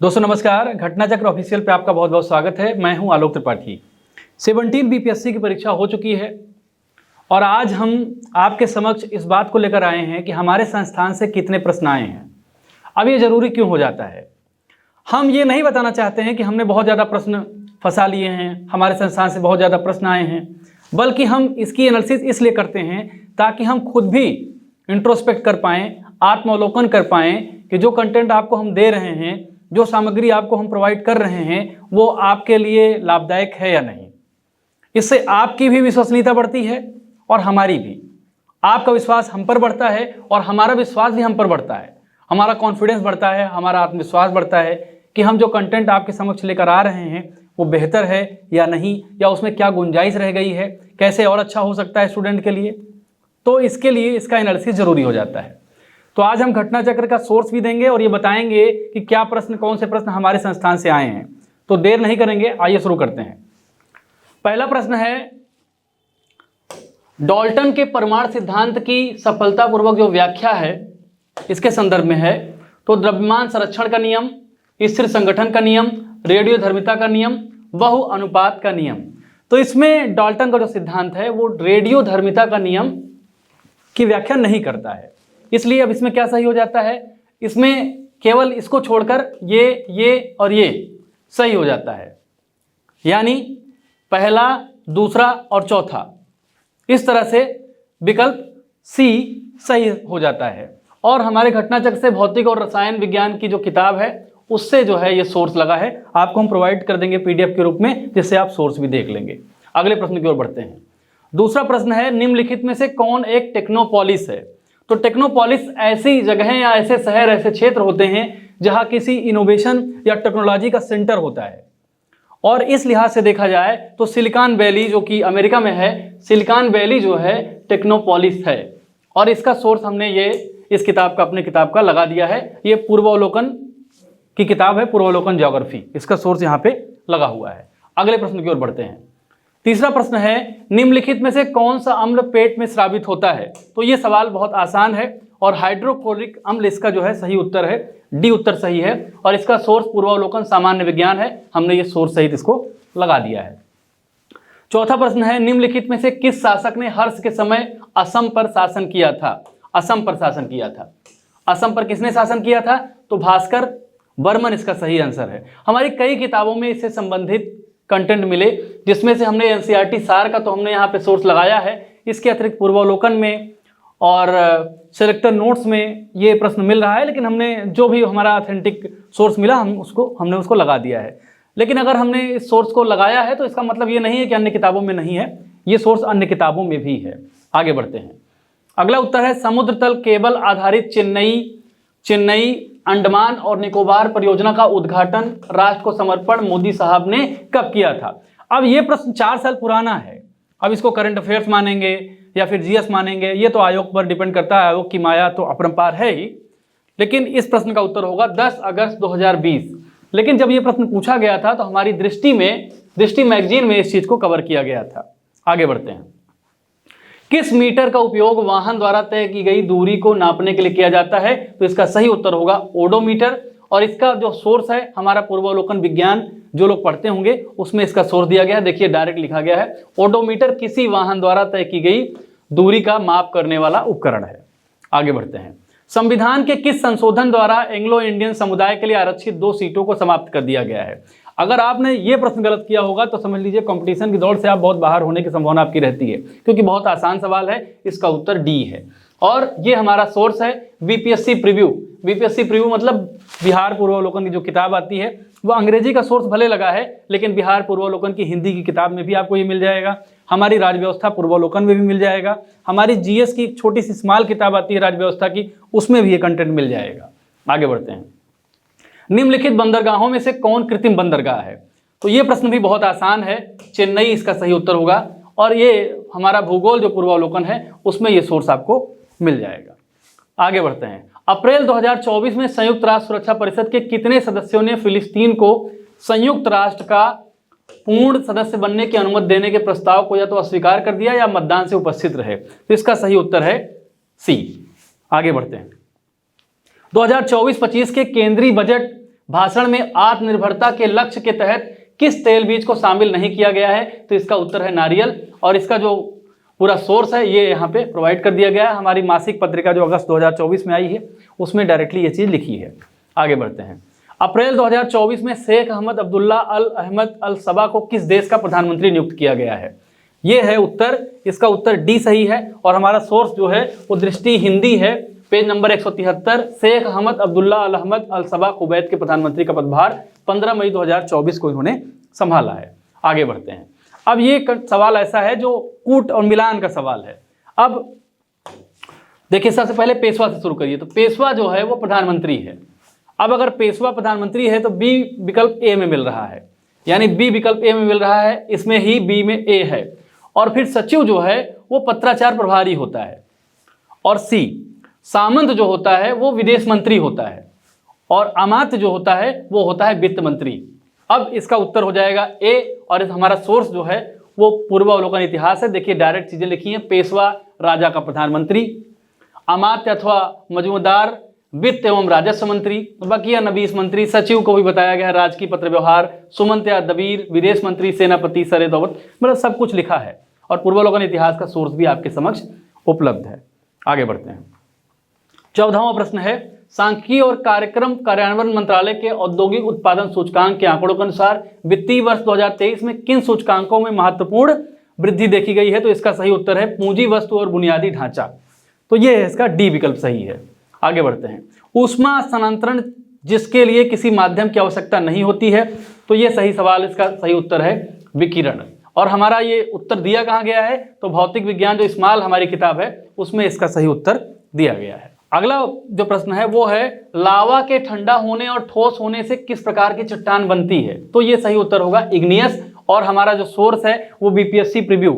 दोस्तों नमस्कार, घटना चक्र ऑफिशियल पे आपका बहुत बहुत स्वागत है। मैं हूं आलोक त्रिपाठी। 17 बीपीएससी की परीक्षा हो चुकी है और आज हम आपके समक्ष इस बात को लेकर आए हैं कि हमारे संस्थान से कितने प्रश्न आए हैं। अब ये जरूरी क्यों हो जाता है? हम ये नहीं बताना चाहते हैं कि हमने बहुत ज़्यादा प्रश्न फंसा लिए हैं, हमारे संस्थान से बहुत ज़्यादा प्रश्न आए हैं, बल्कि हम इसकी एनालिसिस इसलिए करते हैं ताकि हम खुद भी इंट्रोस्पेक्ट कर पाएँ, आत्मावलोकन कर पाएँ कि जो कंटेंट आपको हम दे रहे हैं, जो सामग्री आपको हम प्रोवाइड कर रहे हैं, वो आपके लिए लाभदायक है या नहीं। इससे आपकी भी विश्वसनीयता बढ़ती है और हमारी भी। आपका विश्वास हम पर बढ़ता है और हमारा विश्वास भी हम पर बढ़ता है। हमारा कॉन्फिडेंस बढ़ता है, हमारा आत्मविश्वास बढ़ता है कि हम जो कंटेंट आपके समक्ष लेकर आ रहे हैं वो बेहतर है या नहीं, या उसमें क्या गुंजाइश रह गई है, कैसे और अच्छा हो सकता है स्टूडेंट के लिए। तो इसके लिए इसका एनालिसिस जरूरी हो जाता है। तो आज हम घटना चक्र का सोर्स भी देंगे और ये बताएंगे कि क्या प्रश्न, कौन से प्रश्न हमारे संस्थान से आए हैं। तो देर नहीं करेंगे, आइए शुरू करते हैं। पहला प्रश्न है, डाल्टन के परमाणु सिद्धांत की सफलतापूर्वक जो व्याख्या है इसके संदर्भ में है। तो द्रव्यमान संरक्षण का नियम, स्थिर संगठन का नियम, रेडियोधर्मिता का नियम, बहु अनुपात का नियम। तो इसमें डाल्टन का जो सिद्धांत है वो रेडियोधर्मिता का नियम की व्याख्या नहीं करता है, इसलिए अब इसमें क्या सही हो जाता है, इसमें केवल इसको छोड़कर ये और ये सही हो जाता है। यानी पहला, दूसरा और चौथा, इस तरह से विकल्प सी सही हो जाता है। और हमारे घटना चक्र से भौतिक और रसायन विज्ञान की जो किताब है उससे जो है ये सोर्स लगा है, आपको हम प्रोवाइड कर देंगे पीडीएफ के रूप में, जिससे आप सोर्स भी देख लेंगे। अगले प्रश्न की ओर बढ़ते हैं। दूसरा प्रश्न है, निम्नलिखित में से कौन एक टेक्नोपॉलिस है? तो टेक्नोपॉलिस ऐसी जगहें या ऐसे शहर, ऐसे क्षेत्र होते हैं जहां किसी इनोवेशन या टेक्नोलॉजी का सेंटर होता है। और इस लिहाज से देखा जाए तो सिलिकॉन वैली जो कि अमेरिका में है, सिलिकॉन वैली जो है टेक्नोपॉलिस है। और इसका सोर्स हमने ये इस किताब का, अपने किताब का लगा दिया है। ये पूर्वावलोकन की किताब है, पूर्वावलोकन ज्योग्राफी, इसका सोर्स यहाँ पे लगा हुआ है। अगले प्रश्न की ओर बढ़ते हैं। तीसरा प्रश्न है, निम्नलिखित में से कौन सा अम्ल पेट में स्रावित होता है? तो ये सवाल बहुत आसान है और हाइड्रोक्लोरिक अम्ल इसका जो है सही उत्तर है, डी उत्तर सही है। और इसका सोर्स पूर्वावलोकन सामान्य विज्ञान है, हमने ये सोर्स सहित इसको लगा दिया है। चौथा प्रश्न है, निम्नलिखित में से किस शासक ने हर्ष के समय असम पर शासन किया था? असम पर शासन किया था। असम पर किसने शासन किया था? तो भास्कर बर्मन इसका सही आंसर है। हमारी कई किताबों में इससे संबंधित कंटेंट मिले, जिसमें से हमने एनसीईआरटी सार का तो हमने यहाँ पे सोर्स लगाया है। इसके अतिरिक्त पूर्वावलोकन में और सेलेक्टर नोट्स में ये प्रश्न मिल रहा है, लेकिन हमने जो भी हमारा ऑथेंटिक सोर्स मिला हमने उसको लगा दिया है। लेकिन अगर हमने इस सोर्स को लगाया है तो इसका मतलब ये नहीं है कि अन्य किताबों में नहीं है, ये सोर्स अन्य किताबों में भी है। आगे बढ़ते हैं। अगला उत्तर है, समुद्र तल केबल आधारित चेन्नई अंडमान और निकोबार परियोजना का उद्घाटन राष्ट्र को समर्पण मोदी साहब ने कब किया था? अब ये प्रश्न 4 साल पुराना है। अब इसको करंट अफेयर्स मानेंगे या फिर जीएस मानेंगे, ये तो आयोग पर डिपेंड करता है। आयोग की माया तो अपरंपार है ही, लेकिन इस प्रश्न का उत्तर होगा 10 अगस्त 2020। लेकिन जब ये प्रश्न पूछा गया था तो हमारी दृष्टि मैगजीन में इस चीज को कवर किया गया था। आगे बढ़ते हैं। किस मीटर का उपयोग वाहन द्वारा तय की गई दूरी को नापने के लिए किया जाता है? तो इसका सही उत्तर होगा ओडोमीटर। और इसका जो सोर्स है हमारा पूर्वावलोकन विज्ञान, जो लोग पढ़ते होंगे उसमें इसका सोर्स दिया गया है। देखिए डायरेक्ट लिखा गया है, ओडोमीटर किसी वाहन द्वारा तय की गई दूरी का माप करने वाला उपकरण है। आगे बढ़ते हैं। संविधान के किस संशोधन द्वारा एंग्लो इंडियन समुदाय के लिए आरक्षित 2 सीटों को समाप्त कर दिया गया है? अगर आपने ये प्रश्न गलत किया होगा तो समझ लीजिए कंपटीशन की दौड़ से आप बहुत बाहर होने की संभावना आपकी रहती है, क्योंकि बहुत आसान सवाल है। इसका उत्तर डी है। और ये हमारा सोर्स है बीपीएससी प्रीव्यू। बीपीएससी प्रीव्यू मतलब बिहार पूर्वावलोकन की जो किताब आती है, वो अंग्रेजी का सोर्स भले लगा है, लेकिन बिहार पूर्वावलोकन की हिंदी की किताब में भी आपको ये मिल जाएगा। हमारी राजव्यवस्था पूर्वावलोकन में भी मिल जाएगा। हमारी जीएस की एक छोटी सी स्मॉल किताब आती है राजव्यवस्था की, उसमें भी ये कंटेंट मिल जाएगा। आगे बढ़ते हैं। निम्नलिखित बंदरगाहों में से कौन कृत्रिम बंदरगाह है? तो ये प्रश्न भी बहुत आसान है, चेन्नई इसका सही उत्तर होगा। और ये हमारा भूगोल जो पूर्वावलोकन है उसमें ये सोर्स आपको मिल जाएगा। आगे बढ़ते हैं। अप्रैल 2024 में संयुक्त राष्ट्र सुरक्षा परिषद के कितने सदस्यों ने फिलिस्तीन को संयुक्त राष्ट्र का पूर्ण सदस्य बनने की अनुमति देने के प्रस्ताव को या तो अस्वीकार कर दिया या मतदान से उपस्थित रहे? तो इसका सही उत्तर है सी। आगे बढ़ते हैं। 2024-25 के केंद्रीय बजट भाषण में आत्मनिर्भरता के लक्ष्य के तहत किस तेल बीज को शामिल नहीं किया गया है? तो इसका उत्तर है नारियल। और इसका जो पूरा सोर्स है ये यहाँ पे प्रोवाइड कर दिया गया है। हमारी मासिक पत्रिका जो अगस्त 2024 में आई है उसमें डायरेक्टली ये चीज़ लिखी है। आगे बढ़ते हैं। अप्रैल 2024 में शेख अहमद अब्दुल्ला अल अहमद अल सबा को किस देश का प्रधानमंत्री नियुक्त किया गया है? ये है उत्तर, इसका उत्तर डी सही है। और हमारा सोर्स जो है वो दृष्टि हिंदी है, पेज नंबर 173। शेख अहमद अब्दुल्ला अल अहमद अल सबा कुवैत के प्रधानमंत्री का पदभार 15 मई 2024 को इन्होंने संभाला है। आगे बढ़ते हैं। अब ये सवाल ऐसा है जो कूट और मिलान का सवाल है। अब देखिए सबसे पहले पेशवा से शुरू करिए। तो पेशवा जो है वो प्रधानमंत्री है। अब अगर पेशवा प्रधानमंत्री है तो बी विकल्प ए में मिल रहा है, यानी बी विकल्प ए में मिल रहा है, इसमें ही बी में ए है। और फिर सचिव जो है वो पत्राचार प्रभारी होता है। और सी सामंत जो होता है वो विदेश मंत्री होता है। और अमात्य जो होता है वो होता है वित्त मंत्री। अब इसका उत्तर हो जाएगा ए। और हमारा सोर्स जो है वो पूर्वावलोकन इतिहास है। देखिए डायरेक्ट चीजें लिखी हैं, पेशवा राजा का प्रधानमंत्री, अमात्य अथवा मजूमदार वित्त एवं राजस्व मंत्री, बकिया नबीस मंत्री, सचिव को भी बताया गया है राजकीय पत्र व्यवहार, सुमंत या दबीर विदेश मंत्री, सेनापति सरे दौलत, मतलब सब कुछ लिखा है। और पूर्वावलोकन इतिहास का सोर्स भी आपके समक्ष उपलब्ध है। आगे बढ़ते हैं। 14वां प्रश्न है, सांख्यिकी और कार्यक्रम कार्यान्वयन मंत्रालय के औद्योगिक उत्पादन सूचकांक के आंकड़ों के अनुसार वित्तीय वर्ष 2023 में किन सूचकांकों में महत्वपूर्ण वृद्धि देखी गई है? तो इसका सही उत्तर है पूंजी वस्तु और बुनियादी ढांचा। तो ये है इसका डी विकल्प सही है। आगे बढ़ते हैं। ऊष्मा स्थानांतरण जिसके लिए किसी माध्यम की आवश्यकता नहीं होती है, तो ये सही सवाल, इसका सही उत्तर है विकिरण। और हमारा ये उत्तर दिया कहाँ गया है? तो भौतिक विज्ञान जो स्मॉल हमारी किताब है उसमें इसका सही उत्तर दिया गया है। अगला जो प्रश्न है वो है लावा के ठंडा होने और ठोस होने से किस प्रकार की चट्टान बनती है? तो ये सही उत्तर होगा इग्नियस। और हमारा जो सोर्स है वो बीपीएससी प्रीव्यू,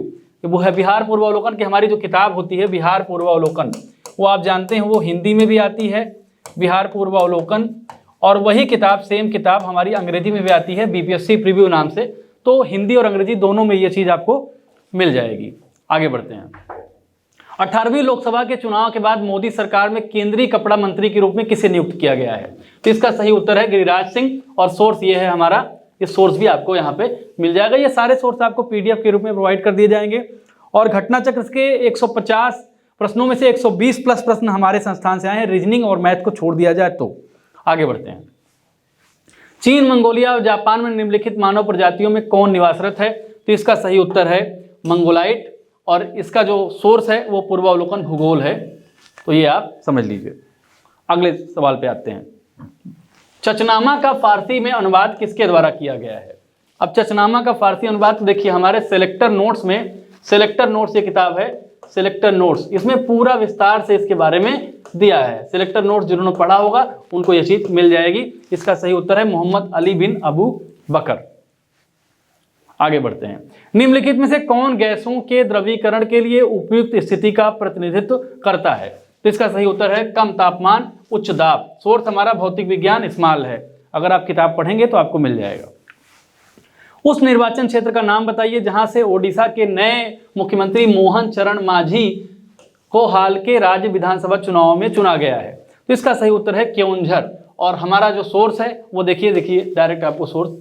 वो है बिहार पूर्वावलोकन की हमारी जो किताब होती है बिहार पूर्वावलोकन, वो आप जानते हैं वो हिंदी में भी आती है बिहार पूर्वावलोकन। और वही किताब सेम किताब हमारी अंग्रेजी में भी आती है बीपीएससी प्रीव्यू नाम से। तो हिंदी और अंग्रेजी दोनों में ये चीज़ आपको मिल जाएगी। आगे बढ़ते हैं। 18वीं लोकसभा के चुनाव के बाद मोदी सरकार में केंद्रीय कपड़ा मंत्री के रूप में किसे नियुक्त किया गया है? तो इसका सही उत्तर है गिरिराज सिंह। और सोर्स ये है हमारा, ये सोर्स भी आपको यहाँ पे मिल जाएगा। ये सारे सोर्स आपको पीडीएफ के रूप में प्रोवाइड कर दिए जाएंगे। और घटना चक्र के 150 प्रश्नों में से 120 प्लस प्रश्न हमारे संस्थान से आए हैं, रीजनिंग और मैथ को छोड़ दिया जाए तो। आगे बढ़ते हैं। चीन, मंगोलिया और जापान में निम्नलिखित मानव प्रजातियों में कौन निवासरत है? तो इसका सही उत्तर है मंगोलाइट। और इसका जो सोर्स है वो पूर्वावलोकन भूगोल है। तो ये आप समझ लीजिए। अगले सवाल पे आते हैं। चचनामा का फारसी में अनुवाद किसके द्वारा किया गया है? अब चचनामा का फारसी अनुवाद तो देखिए हमारे सेलेक्टर नोट्स में, सेलेक्टर नोट्स ये किताब है सेलेक्टर नोट्स, इसमें पूरा विस्तार से इसके बारे में दिया है। सेलेक्टर नोट्स जिन्होंने पढ़ा होगा उनको ये चीज मिल जाएगी। इसका सही उत्तर है मोहम्मद अली बिन अबू बकर। आगे बढ़ते हैं। निम्नलिखित में से कौन गैसों के द्रवीकरण के लिए उपयुक्त स्थिति का प्रतिनिधित्व करता है? तो इसका सही उत्तर है कम तापमान उच्च दाब। सोर्स हमारा भौतिक विज्ञान स्मॉल है। अगर आप किताब पढ़ेंगे तो आपको मिल जाएगा। उस निर्वाचन क्षेत्र का नाम बताइए जहां से ओडिशा के नए मुख्यमंत्री मोहन चरण मांझी को हाल के राज्य विधानसभा चुनाव में चुना गया है। तो इसका सही उत्तर है केओंझर। और हमारा जो सोर्स है वो देखिए डायरेक्ट आपको सोर्स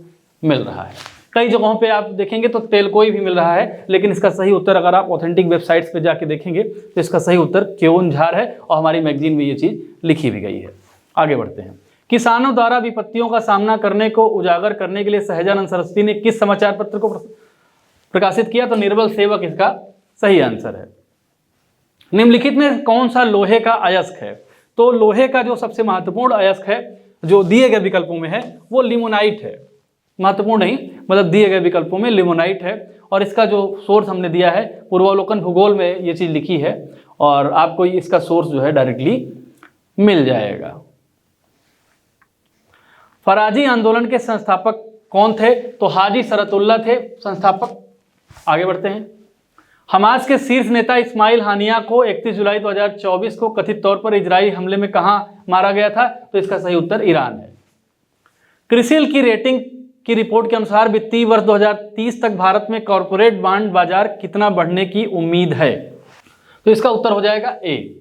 मिल रहा है। कई जगहों पे आप देखेंगे तो तेलकोई भी मिल रहा है, लेकिन इसका सही उत्तर अगर आप ऑथेंटिक वेबसाइट्स पे जाके देखेंगे तो इसका सही उत्तर केओंझार है। और हमारी मैगजीन में ये चीज़ लिखी भी गई है। आगे बढ़ते हैं। किसानों द्वारा विपत्तियों का सामना करने को उजागर करने के लिए सहजानंद सरस्वती ने किस समाचार पत्र को प्रकाशित किया? तो निर्बल सेवक इसका सही आंसर है। निम्नलिखित में कौन सा लोहे का अयस्क है? तो लोहे का जो सबसे महत्वपूर्ण अयस्क है जो दिए गए विकल्पों में है वो लिमोनाइट है। महत्वपूर्ण नहीं, मतलब दिए गए विकल्पों में लिमोनाइट है। और इसका जो सोर्स हमने दिया है पूर्वावलोकन भूगोल में ये चीज़ लिखी है। और आपको इसका सोर्स जो है डायरेक्टली मिल जाएगा। फराजी आंदोलन के संस्थापक कौन थे? तो हाजी शरतुल्लाह थे संस्थापक। आगे बढ़ते हैं। हमास के शीर्ष नेता इस्माइल हानिया को 31 जुलाई 2024 को कथित तौर पर इजरायली हमले में कहां मारा गया था? तो इसका सही उत्तर ईरान है। क्रिसिल की रेटिंग की रिपोर्ट के अनुसार वित्तीय वर्ष 2030 तक भारत में कॉरपोरेट बांड बाजार कितना बढ़ने की उम्मीद है? तो इसका उत्तर हो जाएगा ए।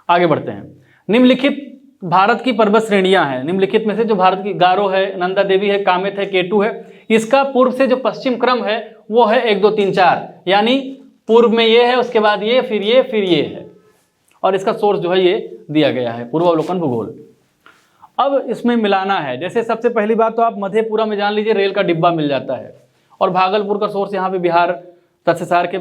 आगे बढ़ते हैं। निम्नलिखित भारत की पर्वत श्रेणियां हैं निम्नलिखित में से, जो भारत की गारो है, नंदा देवी है, कामेत है, केटू है, इसका पूर्व से जो पश्चिम क्रम है वो है 1 2 3 4, यानी पूर्व में ये है, उसके बाद ये, फिर ये, फिर ये है, और इसका सोर्स जो है ये दिया गया है, पूर्वावलोकन भूगोल। अब इसमें मिलाना है, जैसे सबसे पहली बात तो आप मधेपुरा में जान लीजिए रेल का डिब्बा मिल जाता है, और भागलपुर का सोर्स यहाँ पे बिहार तथ्यसार के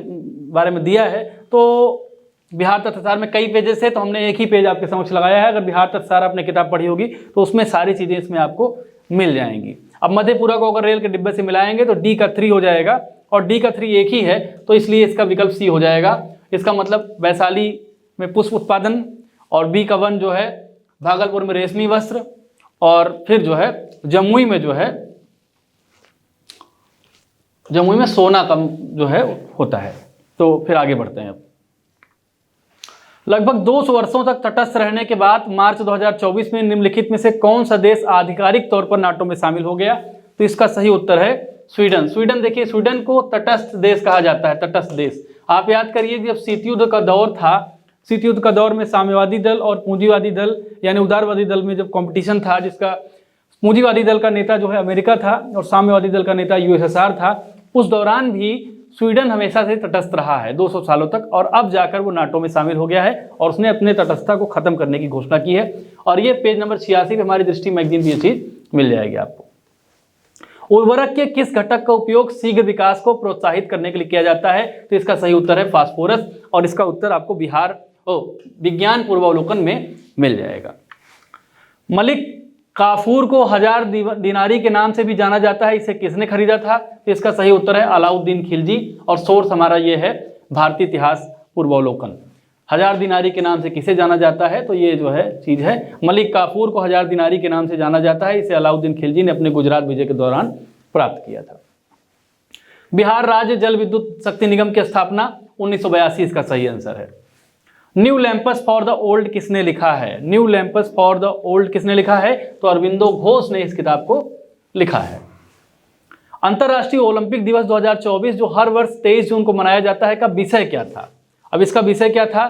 बारे में दिया है। तो बिहार तथ्यसार में कई पेजेस है, तो हमने एक ही पेज आपके समक्ष लगाया है। अगर बिहार तथ्यसार आपने किताब पढ़ी होगी तो उसमें सारी चीज़ें इसमें आपको मिल जाएंगी। अब मधेपुरा को अगर रेल के डिब्बे से मिलाएंगे तो डी का 3 हो जाएगा, और डी का 3 एक ही है, तो इसलिए इसका विकल्प सी हो जाएगा। इसका मतलब वैशाली में पुष्प उत्पादन, और बी का 1 जो है भागलपुर में रेशमी वस्त्र, और फिर जो है जमुई में जो है जमुई में सोना कम जो है होता है। तो फिर आगे बढ़ते हैं। अब लगभग 200 वर्षों तक तटस्थ रहने के बाद मार्च 2024 में निम्नलिखित में से कौन सा देश आधिकारिक तौर पर नाटो में शामिल हो गया? तो इसका सही उत्तर है स्वीडन। स्वीडन, देखिए स्वीडन को तटस्थ देश कहा जाता है, तटस्थ देश। आप याद करिए जब शीत युद्ध का दौर था, शीत युद्ध का दौर में साम्यवादी दल और पूंजीवादी दल यानी उदारवादी दल में जब कंपटीशन था, जिसका पूंजीवादी दल का नेता जो है अमेरिका था और साम्यवादी दल का नेता यूएसएसआर था, उस दौरान भी स्वीडन हमेशा से तटस्थ रहा है 200 सालों तक, और अब जाकर वो नाटो में शामिल हो गया है और उसने अपने तटस्थता को खत्म करने की घोषणा की है। और ये पेज नंबर 86 पे हमारी दृष्टि मैगजीन की ये चीज मिल जाएगी आपको। उर्वरक के किस घटक का उपयोग शीघ्र विकास को प्रोत्साहित करने के लिए किया जाता है? तो इसका सही उत्तर है फास्फोरस, और इसका उत्तर आपको विज्ञान पूर्वावलोकन में मिल जाएगा। मलिक काफूर को 1000 दिनारी के नाम से भी जाना जाता है, इसे किसने खरीदा था? तो इसका सही उत्तर है अलाउद्दीन खिलजी, और सोर्स हमारा ये है भारतीय इतिहास पूर्वावलोकन। 1000 दिनारी के नाम से किसे जाना जाता है? तो ये जो है चीज़ है, मलिक काफूर को 1000 दिनारी के नाम से जाना जाता है, इसे अलाउद्दीन खिलजी ने अपने गुजरात विजय के दौरान प्राप्त किया था। बिहार राज्य जल विद्युत शक्ति निगम की स्थापना 1982 इसका सही आंसर है। New LAMPS for the old किसने लिखा है? New LAMPS for the old किसने लिखा है? तो अरविंदो घोष ने इस किताब को लिखा है। अंतर्राष्ट्रीय ओलंपिक दिवस 2024 जो हर वर्ष 23 जून को मनाया जाता है, का विषय क्या था? अब इसका विषय क्या था?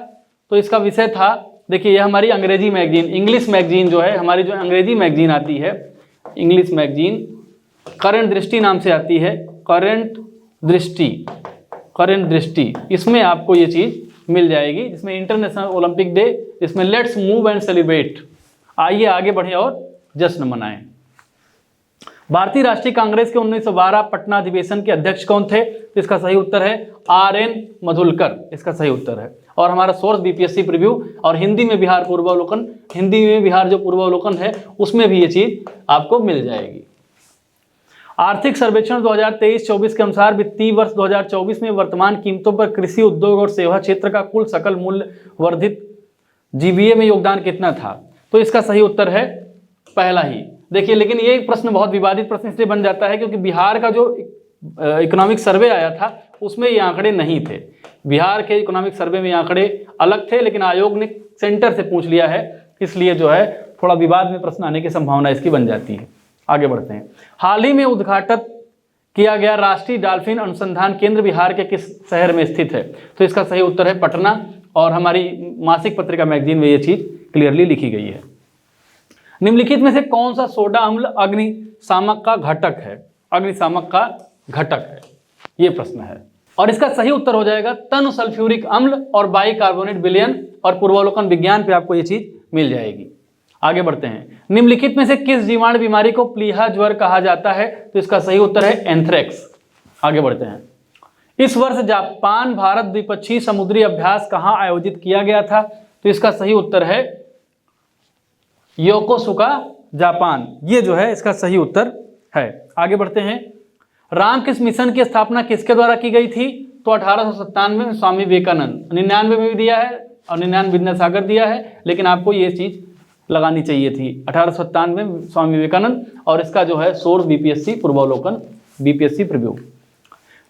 तो इसका विषय था, देखिए ये हमारी अंग्रेजी मैगजीन, इंग्लिश मैगजीन जो है हमारी, जो अंग्रेजी मैगजीन आती है, इंग्लिश मैगजीन करंट दृष्टि नाम से आती है, करंट दृष्टि, इसमें आपको ये चीज़ मिल जाएगी, जिसमें इंटरनेशनल ओलंपिक डे, जिसमें लेट्स मूव एंड सेलिब्रेट, आइए आगे बढ़ें और जश्न मनाएं। भारतीय राष्ट्रीय कांग्रेस के 1912 पटना अधिवेशन के अध्यक्ष कौन थे? तो इसका सही उत्तर है RN मधुलकर, इसका सही उत्तर है। और हमारा सोर्स बीपीएससी प्रीव्यू, और हिंदी में बिहार पूर्वावलोकन, हिंदी में बिहार जो पूर्वावलोकन है उसमें भी ये चीज आपको मिल जाएगी। आर्थिक सर्वेक्षण 2023-24 के अनुसार वित्तीय वर्ष 2024 में वर्तमान कीमतों पर कृषि उद्योग और सेवा क्षेत्र का कुल सकल मूल्य वर्धित जीबीए में योगदान कितना था? तो इसका सही उत्तर है पहला ही। देखिए, लेकिन ये प्रश्न बहुत विवादित प्रश्न इसलिए बन जाता है क्योंकि बिहार का जो इकोनॉमिक सर्वे आया था उसमें ये आंकड़े नहीं थे। बिहार के इकोनॉमिक सर्वे में ये आंकड़े अलग थे, लेकिन आयोग ने सेंटर से पूछ लिया है, इसलिए जो है थोड़ा विवाद में प्रश्न आने की संभावना इसकी बन जाती है। आगे बढ़ते हैं। हाल ही में उद्घाटित किया गया राष्ट्रीय डॉल्फिन अनुसंधान केंद्र बिहार के किस शहर में स्थित है? तो इसका सही उत्तर है पटना, और हमारी मासिक पत्रिका मैगजीन में ये चीज क्लियरली लिखी गई है। निम्नलिखित में से कौन सा सोडा अम्ल अग्निशामक का घटक है? अग्निशामक का घटक है, ये प्रश्न है, और इसका सही उत्तर हो जाएगा तनु सल्फ्यूरिक अम्ल और बाइकार्बोनेट विलयन, और पूर्वावलोकन विज्ञान पे आपको ये चीज मिल जाएगी। आगे बढ़ते हैं। निम्नलिखित में से किस जीवाणु बीमारी को प्लीहा ज्वर कहा जाता है? तो इसका सही उत्तर है एंथ्रेक्स। आगे बढ़ते हैं। इस वर्ष जापान भारत द्विपक्षीय समुद्री अभ्यास कहाँ आयोजित किया गया था? तो इसका सही उत्तर है योकोसुका, जापान, ये जो है इसका सही उत्तर है। आगे बढ़ते हैं। रामकृष्ण मिशन की स्थापना किसके द्वारा की गई थी? तो 1897 में स्वामी विवेकानंद, 99 में भी दिया है और 99 विद्यासागर दिया है, लेकिन आपको ये चीज लगानी चाहिए थी 1897 में स्वामी विवेकानंद, और इसका जो है सोर्स बीपीएससी पूर्वावलोकन, बीपीएससी प्रीव्यू।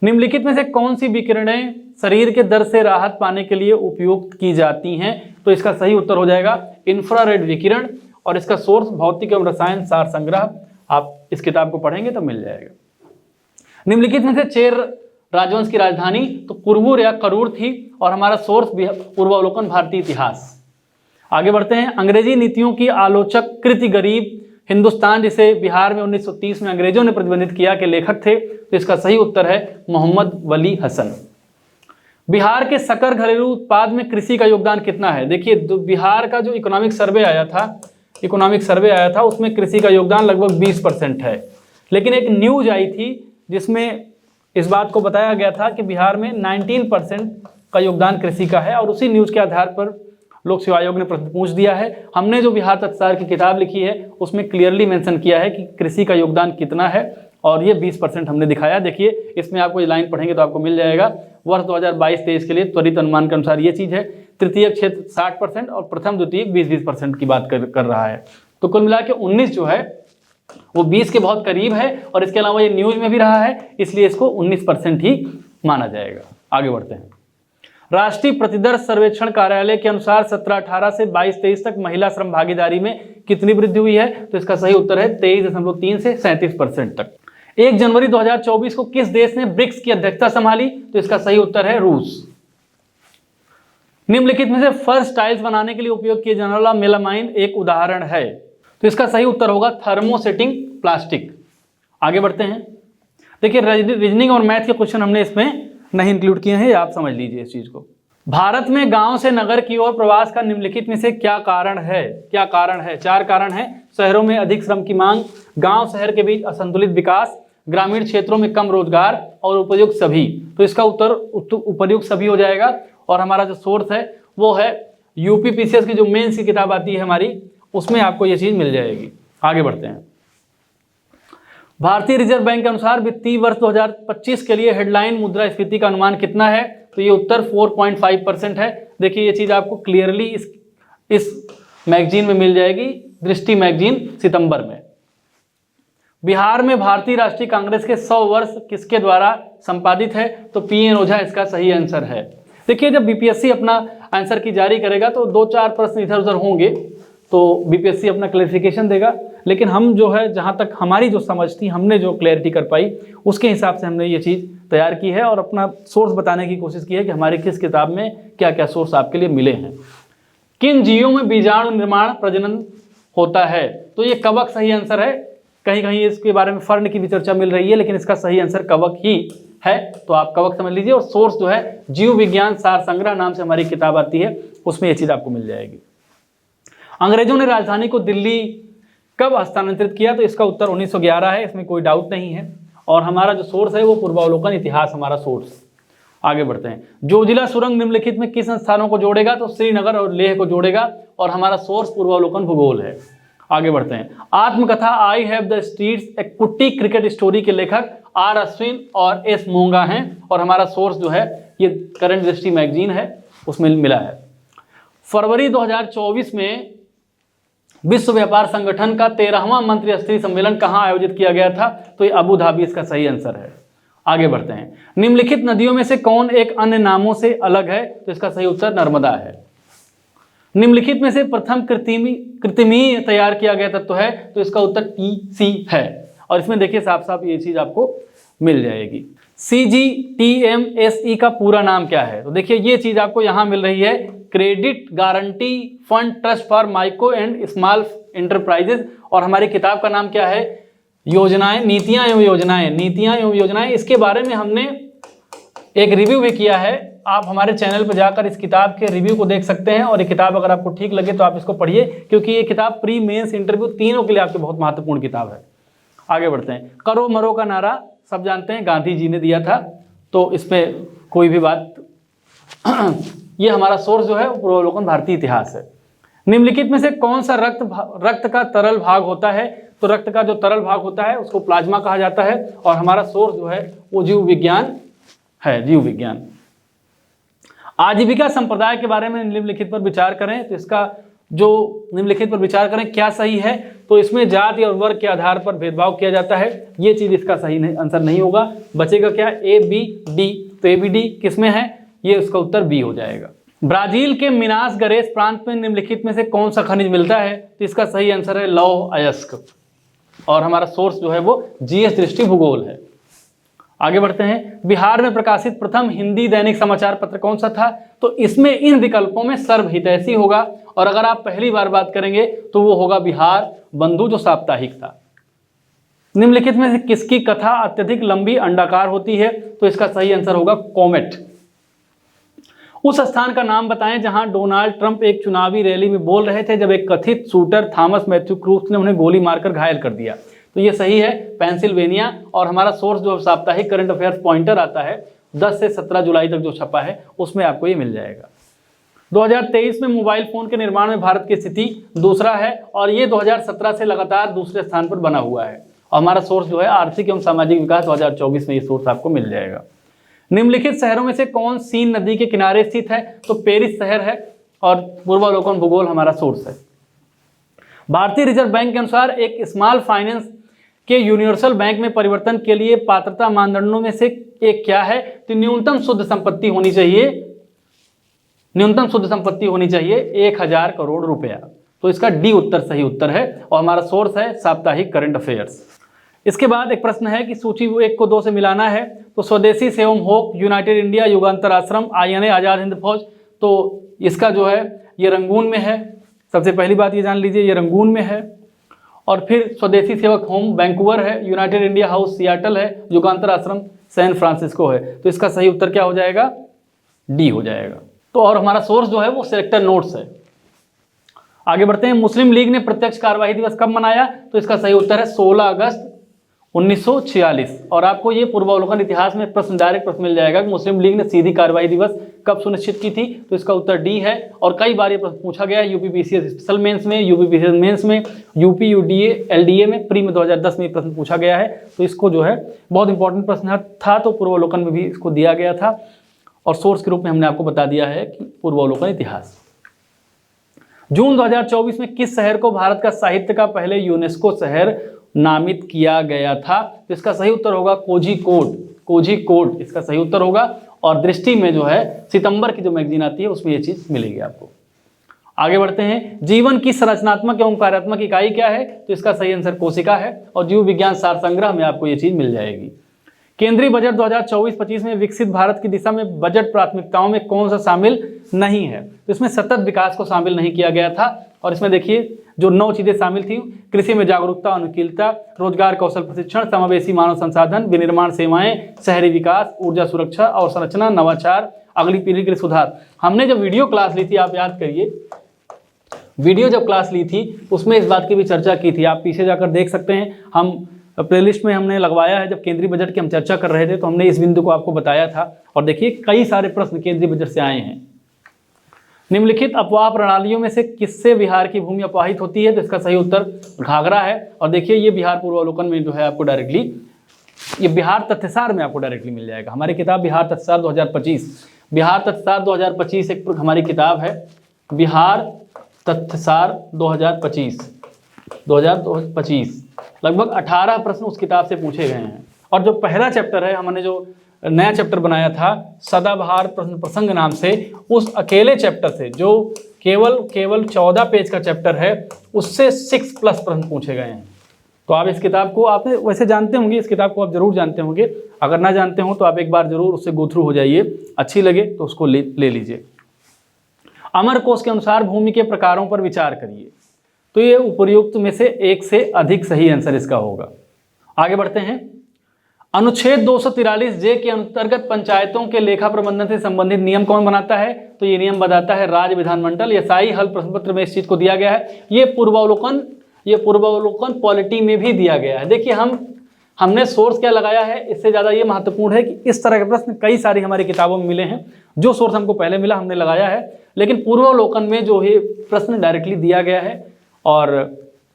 निम्नलिखित में से कौन सी विकिरणें शरीर के दर्द से राहत पाने के लिए उपयोग की जाती हैं? तो इसका सही उत्तर हो जाएगा इंफ्रारेड विकिरण, और इसका सोर्स भौतिक एवं रसायन सार संग्रह, आप इस किताब को पढ़ेंगे तो मिल जाएगा। निम्नलिखित में से चेर राजवंश की राजधानी तो कुरबुर या करूर थी, और हमारा सोर्स पूर्वावलोकन भारतीय इतिहास। आगे बढ़ते हैं। अंग्रेजी नीतियों की आलोचक कृति गरीब हिंदुस्तान, जिसे बिहार में 1930 में अंग्रेजों ने प्रतिबंधित किया, के लेखक थे, तो इसका सही उत्तर है मोहम्मद वली हसन। बिहार के सकल घरेलू उत्पाद में कृषि का योगदान कितना है? देखिए, बिहार का जो इकोनॉमिक सर्वे आया था उसमें कृषि का योगदान लगभग 20% है। लेकिन एक न्यूज आई थी जिसमें इस बात को बताया गया था कि बिहार में 19% का योगदान कृषि का है, और उसी न्यूज के आधार पर लोक सेवा आयोग ने प्रश्न पूछ दिया है। हमने जो बिहार तथ्यसार की किताब लिखी है उसमें क्लियरली मेंशन किया है कि कृषि का योगदान कितना है, और ये 20% हमने दिखाया। देखिए, इसमें आपको ये लाइन पढ़ेंगे तो आपको मिल जाएगा। वर्ष 2022-23 के लिए त्वरित अनुमान के अनुसार ये चीज़ है। तृतीय क्षेत्र 60% और प्रथम द्वितीय 20% की बात कर रहा है। तो कुल मिला के 19 जो है वो 20 के बहुत करीब है, और इसके अलावा ये न्यूज में भी रहा है, इसलिए इसको 19% ही माना जाएगा। आगे बढ़ते हैं। राष्ट्रीय प्रतिदर्श सर्वेक्षण कार्यालय के अनुसार 17-18 से 22-23 तक महिला श्रम भागीदारी में कितनी वृद्धि हुई है? तो इसका सही उत्तर है 23.3 से 37% तक। 1 जनवरी 2024 को किस देश ने ब्रिक्स की अध्यक्षता संभाली? तो इसका सही उत्तर है रूस। निम्नलिखित में से फर्श टाइल्स बनाने के लिए उपयोग किए जाने वाला मेलामाइन एक उदाहरण है, तो इसका सही उत्तर होगा थर्मोसेटिंग प्लास्टिक। आगे बढ़ते हैं। देखिए, रीजनिंग और मैथ के क्वेश्चन हमने इसमें नहीं इंक्लूड किए हैं, आप समझ लीजिए इस चीज को। भारत में गांव से नगर की ओर प्रवास का निम्नलिखित में से क्या कारण है? 4 कारण हैं। शहरों में अधिक श्रम की मांग, गांव शहर के बीच असंतुलित विकास, ग्रामीण क्षेत्रों में कम रोजगार, और उपयुक्त सभी। तो इसका उत्तर उपयुक्त सभी हो जाएगा। और हमारा जो सोर्स है वो है यूपीपीसीएस की जो मेंस की किताब आती है हमारी, उसमें आपको ये चीज मिल जाएगी। आगे बढ़ते हैं। भारतीय रिजर्व बैंक के अनुसार वित्तीय वर्ष 2025 के लिए हेडलाइन मुद्रास्फीति का अनुमान कितना है? तो ये उत्तर 4.5% है। देखिए, ये चीज आपको क्लियरली इस मैगजीन में मिल जाएगी, दृष्टि मैगजीन, सितंबर में। बिहार में भारतीय राष्ट्रीय कांग्रेस के 100 वर्ष किसके द्वारा संपादित है? तो पीएन ओझा इसका सही आंसर है। देखिए, जब बीपीएससी अपना आंसर की जारी करेगा तो 2-4 प्रश्न इधर उधर होंगे, तो बीपीएससी अपना क्लैरिफिकेशन देगा। लेकिन हम जो है, जहाँ तक हमारी जो समझ थी, हमने जो क्लैरिटी कर पाई उसके हिसाब से हमने ये चीज़ तैयार की है, और अपना सोर्स बताने की कोशिश की है कि हमारी किस किताब में क्या क्या सोर्स आपके लिए मिले हैं। किन जीवों में बीजाणु निर्माण प्रजनन होता है? तो ये कवक सही आंसर है। कहीं कहीं इसके बारे में फर्न की भी चर्चा मिल रही है, लेकिन इसका सही आंसर कवक ही है, तो आप कवक समझ लीजिए। और सोर्स जो है जीव विज्ञान सार संग्रह नाम से हमारी किताब आती है, उसमें ये चीज़ आपको मिल जाएगी। अंग्रेजों ने राजधानी को दिल्ली कब हस्तांतरित किया? तो इसका उत्तर 1911 है, इसमें कोई डाउट नहीं है। और हमारा जो सोर्स है वो पूर्वावलोकन इतिहास हमारा सोर्स। आगे बढ़ते हैं। जोजिला सुरंग निम्नलिखित में किस स्थानों को जोड़ेगा? तो श्रीनगर और लेह को जोड़ेगा, और हमारा सोर्स पूर्वावलोकन भूगोल है। आगे बढ़ते हैं। आत्मकथा आई हैव द स्ट्रीट्स एक कुट्टी क्रिकेट स्टोरी के लेखक आर अश्विन और एस मोंगा हैं, और हमारा सोर्स जो है ये करंट दृष्टि मैगजीन है, उसमें मिला है। फरवरी 2024 में विश्व व्यापार संगठन का 13वां मंत्रिस्तरीय सम्मेलन कहां आयोजित किया गया था? तो ये अबू धाबी इसका सही आंसर है। आगे बढ़ते हैं। निम्नलिखित नदियों में से कौन एक अन्य नामों से अलग है? तो इसका सही उत्तर नर्मदा है। निम्नलिखित में से प्रथम कृत्रिमी तैयार किया गया तत्व है? तो इसका उत्तर TC है। और इसमें देखिए साफ साफ ये चीज आपको मिल जाएगी। CGTMSE का पूरा नाम क्या है? तो देखिए, ये चीज आपको यहाँ मिल रही है, credit guarantee fund trust for micro and small enterprises. और हमारी किताब का नाम क्या है? योजनाएं, नीतियां एवं योजनाएं। इसके बारे में हमने एक रिव्यू भी किया है, आप हमारे चैनल पर जाकर इस किताब के रिव्यू को देख सकते हैं। और ये किताब अगर आपको ठीक लगे तो आप इसको पढ़िए, क्योंकि ये किताब प्री मेंस इंटरव्यू तीनों के लिए आपकी बहुत महत्वपूर्ण किताब है। आगे बढ़ते हैं। करो मरो का नारा सब जानते हैं, गांधी जी ने दिया था, तो इसमें कोई भी बात ये हमारा सोर्स जो है पूर्वावलोकन भारतीय इतिहास है। निम्नलिखित में से कौन सा रक्त का तरल भाग होता है? तो रक्त का जो तरल भाग होता है उसको प्लाज्मा कहा जाता है, और हमारा सोर्स जो है वो जीव विज्ञान है, जीव विज्ञान। आजीविका संप्रदाय के बारे में निम्नलिखित पर विचार करें। तो इसका जो निम्नलिखित पर विचार करें क्या सही है? तो इसमें जाति और वर्ग के आधार पर भेदभाव किया जाता है, ये चीज इसका सही आंसर नहीं होगा। बचेगा क्या? ABD। तो ABD किसमें है? ये उसका उत्तर B हो जाएगा। ब्राजील के मिनास गरेस प्रांत में निम्नलिखित में से कौन सा खनिज मिलता है? तो इसका सही आंसर है लौह अयस्क। और हमारा सोर्स जो है वो GS दृष्टि भूगोल है। आगे बढ़ते हैं, बिहार में प्रकाशित प्रथम हिंदी दैनिक समाचार पत्र कौन सा था? तो इसमें इन विकल्पों में सर्वहितैषी होगा, और अगर आप पहली बार बात करेंगे तो वो होगा बिहार बंधु, जो साप्ताहिक था। निम्नलिखित में से किसकी कथा अत्यधिक लंबी अंडाकार होती है? तो इसका सही आंसर होगा कॉमेट। उस स्थान का नाम बताएं जहां डोनाल्ड ट्रंप एक चुनावी रैली में बोल रहे थे जब एक कथित शूटर थॉमस मैथ्यू क्रूज ने उन्हें गोली मारकर घायल कर दिया। तो ये सही है, पेंसिल्वेनिया। और हमारा सोर्स जो साप्ताहिक करंट अफेयर्स पॉइंटर आता है 10 से 17 जुलाई तक जो छपा है उसमें आपको ये मिल जाएगा। 2023 में मोबाइल फोन के निर्माण में भारत की स्थिति दूसरा है, और ये 2017 से लगातार दूसरे स्थान पर बना हुआ है। और हमारा सोर्स जो है आर्थिक एवं सामाजिक विकास 2024 में ये सोर्स आपको मिल जाएगा। निम्नलिखित शहरों में से कौन सीन नदी के किनारे स्थित है? तो पेरिस शहर है, और पूर्वावलोकन भूगोल हमारा सोर्स है। भारतीय रिजर्व बैंक के अनुसार एक स्मॉल फाइनेंस के यूनिवर्सल बैंक में परिवर्तन के लिए पात्रता मानदंडों में से एक क्या है? तो न्यूनतम शुद्ध संपत्ति होनी चाहिए, न्यूनतम शुद्ध संपत्ति होनी चाहिए 1000 करोड़ रुपया। तो इसका डी उत्तर सही उत्तर है, और हमारा सोर्स है साप्ताहिक करंट अफेयर्स। इसके बाद एक प्रश्न है कि सूची 1 को 2 से मिलाना है। तो स्वदेशी सेवम होप, यूनाइटेड इंडिया, युगांतर आश्रम, INA आज़ाद हिंद फौज, तो इसका जो है ये रंगून में है। सबसे पहली बात ये जान लीजिए, ये रंगून में है। और फिर स्वदेशी सेवक होम वैंकूवर है, यूनाइटेड इंडिया हाउस सियाटल है, युगांतर आश्रम सैन फ्रांसिस्को है। तो इसका सही उत्तर क्या हो जाएगा? डी हो जाएगा। तो और हमारा सोर्स जो है वो सेलेक्टर नोट्स है। आगे बढ़ते हैं, मुस्लिम लीग ने प्रत्यक्ष कार्यवाही दिवस कब मनाया? तो इसका सही उत्तर है 16 अगस्त 1946। और आपको ये पूर्वावलोकन इतिहास में प्रश्न, डायरेक्ट प्रश्न मिल जाएगा कि मुस्लिम लीग ने सीधी कार्यवाही दिवस कब सुनिश्चित की थी? तो इसका उत्तर डी है। और कई बार ये प्रश्न पूछा गया है, यूपीपीसीएस स्पेशल मेंस में, यूपीपीसीएस मेंस में, यूपी यूडीए LDA में, प्री में 2010 में प्रश्न पूछा गया है। तो इसको जो है बहुत इंपॉर्टेंट प्रश्न था, तो पूर्वावलोकन में भी इसको दिया गया था, और सोर्स के रूप में हमने आपको बता दिया है कि पूर्वावलोकन इतिहास। जून 2024 में किस शहर को भारत का साहित्य का पहले यूनेस्को शहर नामित किया गया था? तो इसका सही उत्तर होगा कोझिकोड, कोझिकोड इसका सही उत्तर होगा। और दृष्टि में जो है सितंबर की जो मैगजीन आती है उसमें ये चीज मिलेगी आपको। आगे बढ़ते हैं, जीवन की संरचनात्मक एवं कार्यात्मक इकाई क्या है? तो इसका सही आंसर कोशिका है, और जीव विज्ञान सार संग्रह में आपको ये चीज मिल जाएगी। केंद्रीय बजट 2024-25 में विकसित भारत की दिशा में बजट प्राथमिकताओं में कौन सा शामिल नहीं है? तो इसमें सतत विकास को शामिल नहीं किया गया था। और इसमें देखिए जो 9 चीजें शामिल थी, कृषि में जागरूकता, अनुकूलता, रोजगार कौशल प्रशिक्षण, समावेशी मानव संसाधन, विनिर्माण सेवाएं, शहरी विकास, ऊर्जा सुरक्षा और संरचना, नवाचार, अगली पीढ़ी के लिए सुधार। हमने जब वीडियो क्लास ली थी, आप याद करिए, वीडियो जब क्लास ली थी उसमें इस बात की भी चर्चा की थी, आप पीछे जाकर देख सकते हैं। हम प्लेलिस्ट में हमने लगवाया है, जब केंद्रीय बजट की हम चर्चा कर रहे थे तो हमने इस बिंदु को आपको बताया था। और देखिए कई सारे प्रश्न केंद्रीय बजट से आए हैं। निम्नलिखित अपवाह प्रणालियों में से किससे बिहार की भूमि अपवाहित होती है? तो इसका सही उत्तर घाघरा है। और देखिए ये बिहार पूर्वावलोकन में जो है आपको डायरेक्टली, ये बिहार तथ्यसार में आपको डायरेक्टली मिल जाएगा। हमारी किताब बिहार तथ्यसार 2025, बिहार तथ्यसार 2025 एक हमारी किताब है, बिहार तथ्यसार 2025 लगभग 18 प्रश्न उस किताब से पूछे गए हैं। और जो पहला चैप्टर है, हमने जो नया चैप्टर बनाया था सदाबहार प्रश्न प्रसंग नाम से, उस अकेले चैप्टर से जो केवल 14 पेज का चैप्टर है, उससे 6+ प्रश्न पूछे गए हैं। तो आप इस किताब को, आप वैसे जानते होंगे, इस किताब को आप जरूर जानते होंगे, अगर ना जानते हो तो आप एक बार जरूर उससे गो थ्रू हो जाइए, अच्छी लगे तो उसको ले लीजिए। अमर कोश के अनुसार भूमि के प्रकारों पर विचार करिए। तो ये उपर्युक्त में से एक से अधिक सही आंसर इसका होगा। आगे बढ़ते हैं, अनुच्छेद 243 जे के अंतर्गत पंचायतों के लेखा प्रबंधन से संबंधित नियम कौन बनाता है? तो ये नियम बनाता है राज्य विधानमंडल। ये शाही हल प्रश्न पत्र में इस चीज को दिया गया है। ये पूर्वावलोकन पॉलिटी में भी दिया गया है। देखिए हमने सोर्स क्या लगाया है, इससे ज़्यादा ये महत्वपूर्ण है कि इस तरह के प्रश्न कई सारी हमारी किताबों में मिले हैं। जो सोर्स हमको पहले मिला हमने लगाया है, लेकिन पूर्वावलोकन में जो है प्रश्न डायरेक्टली दिया गया है। और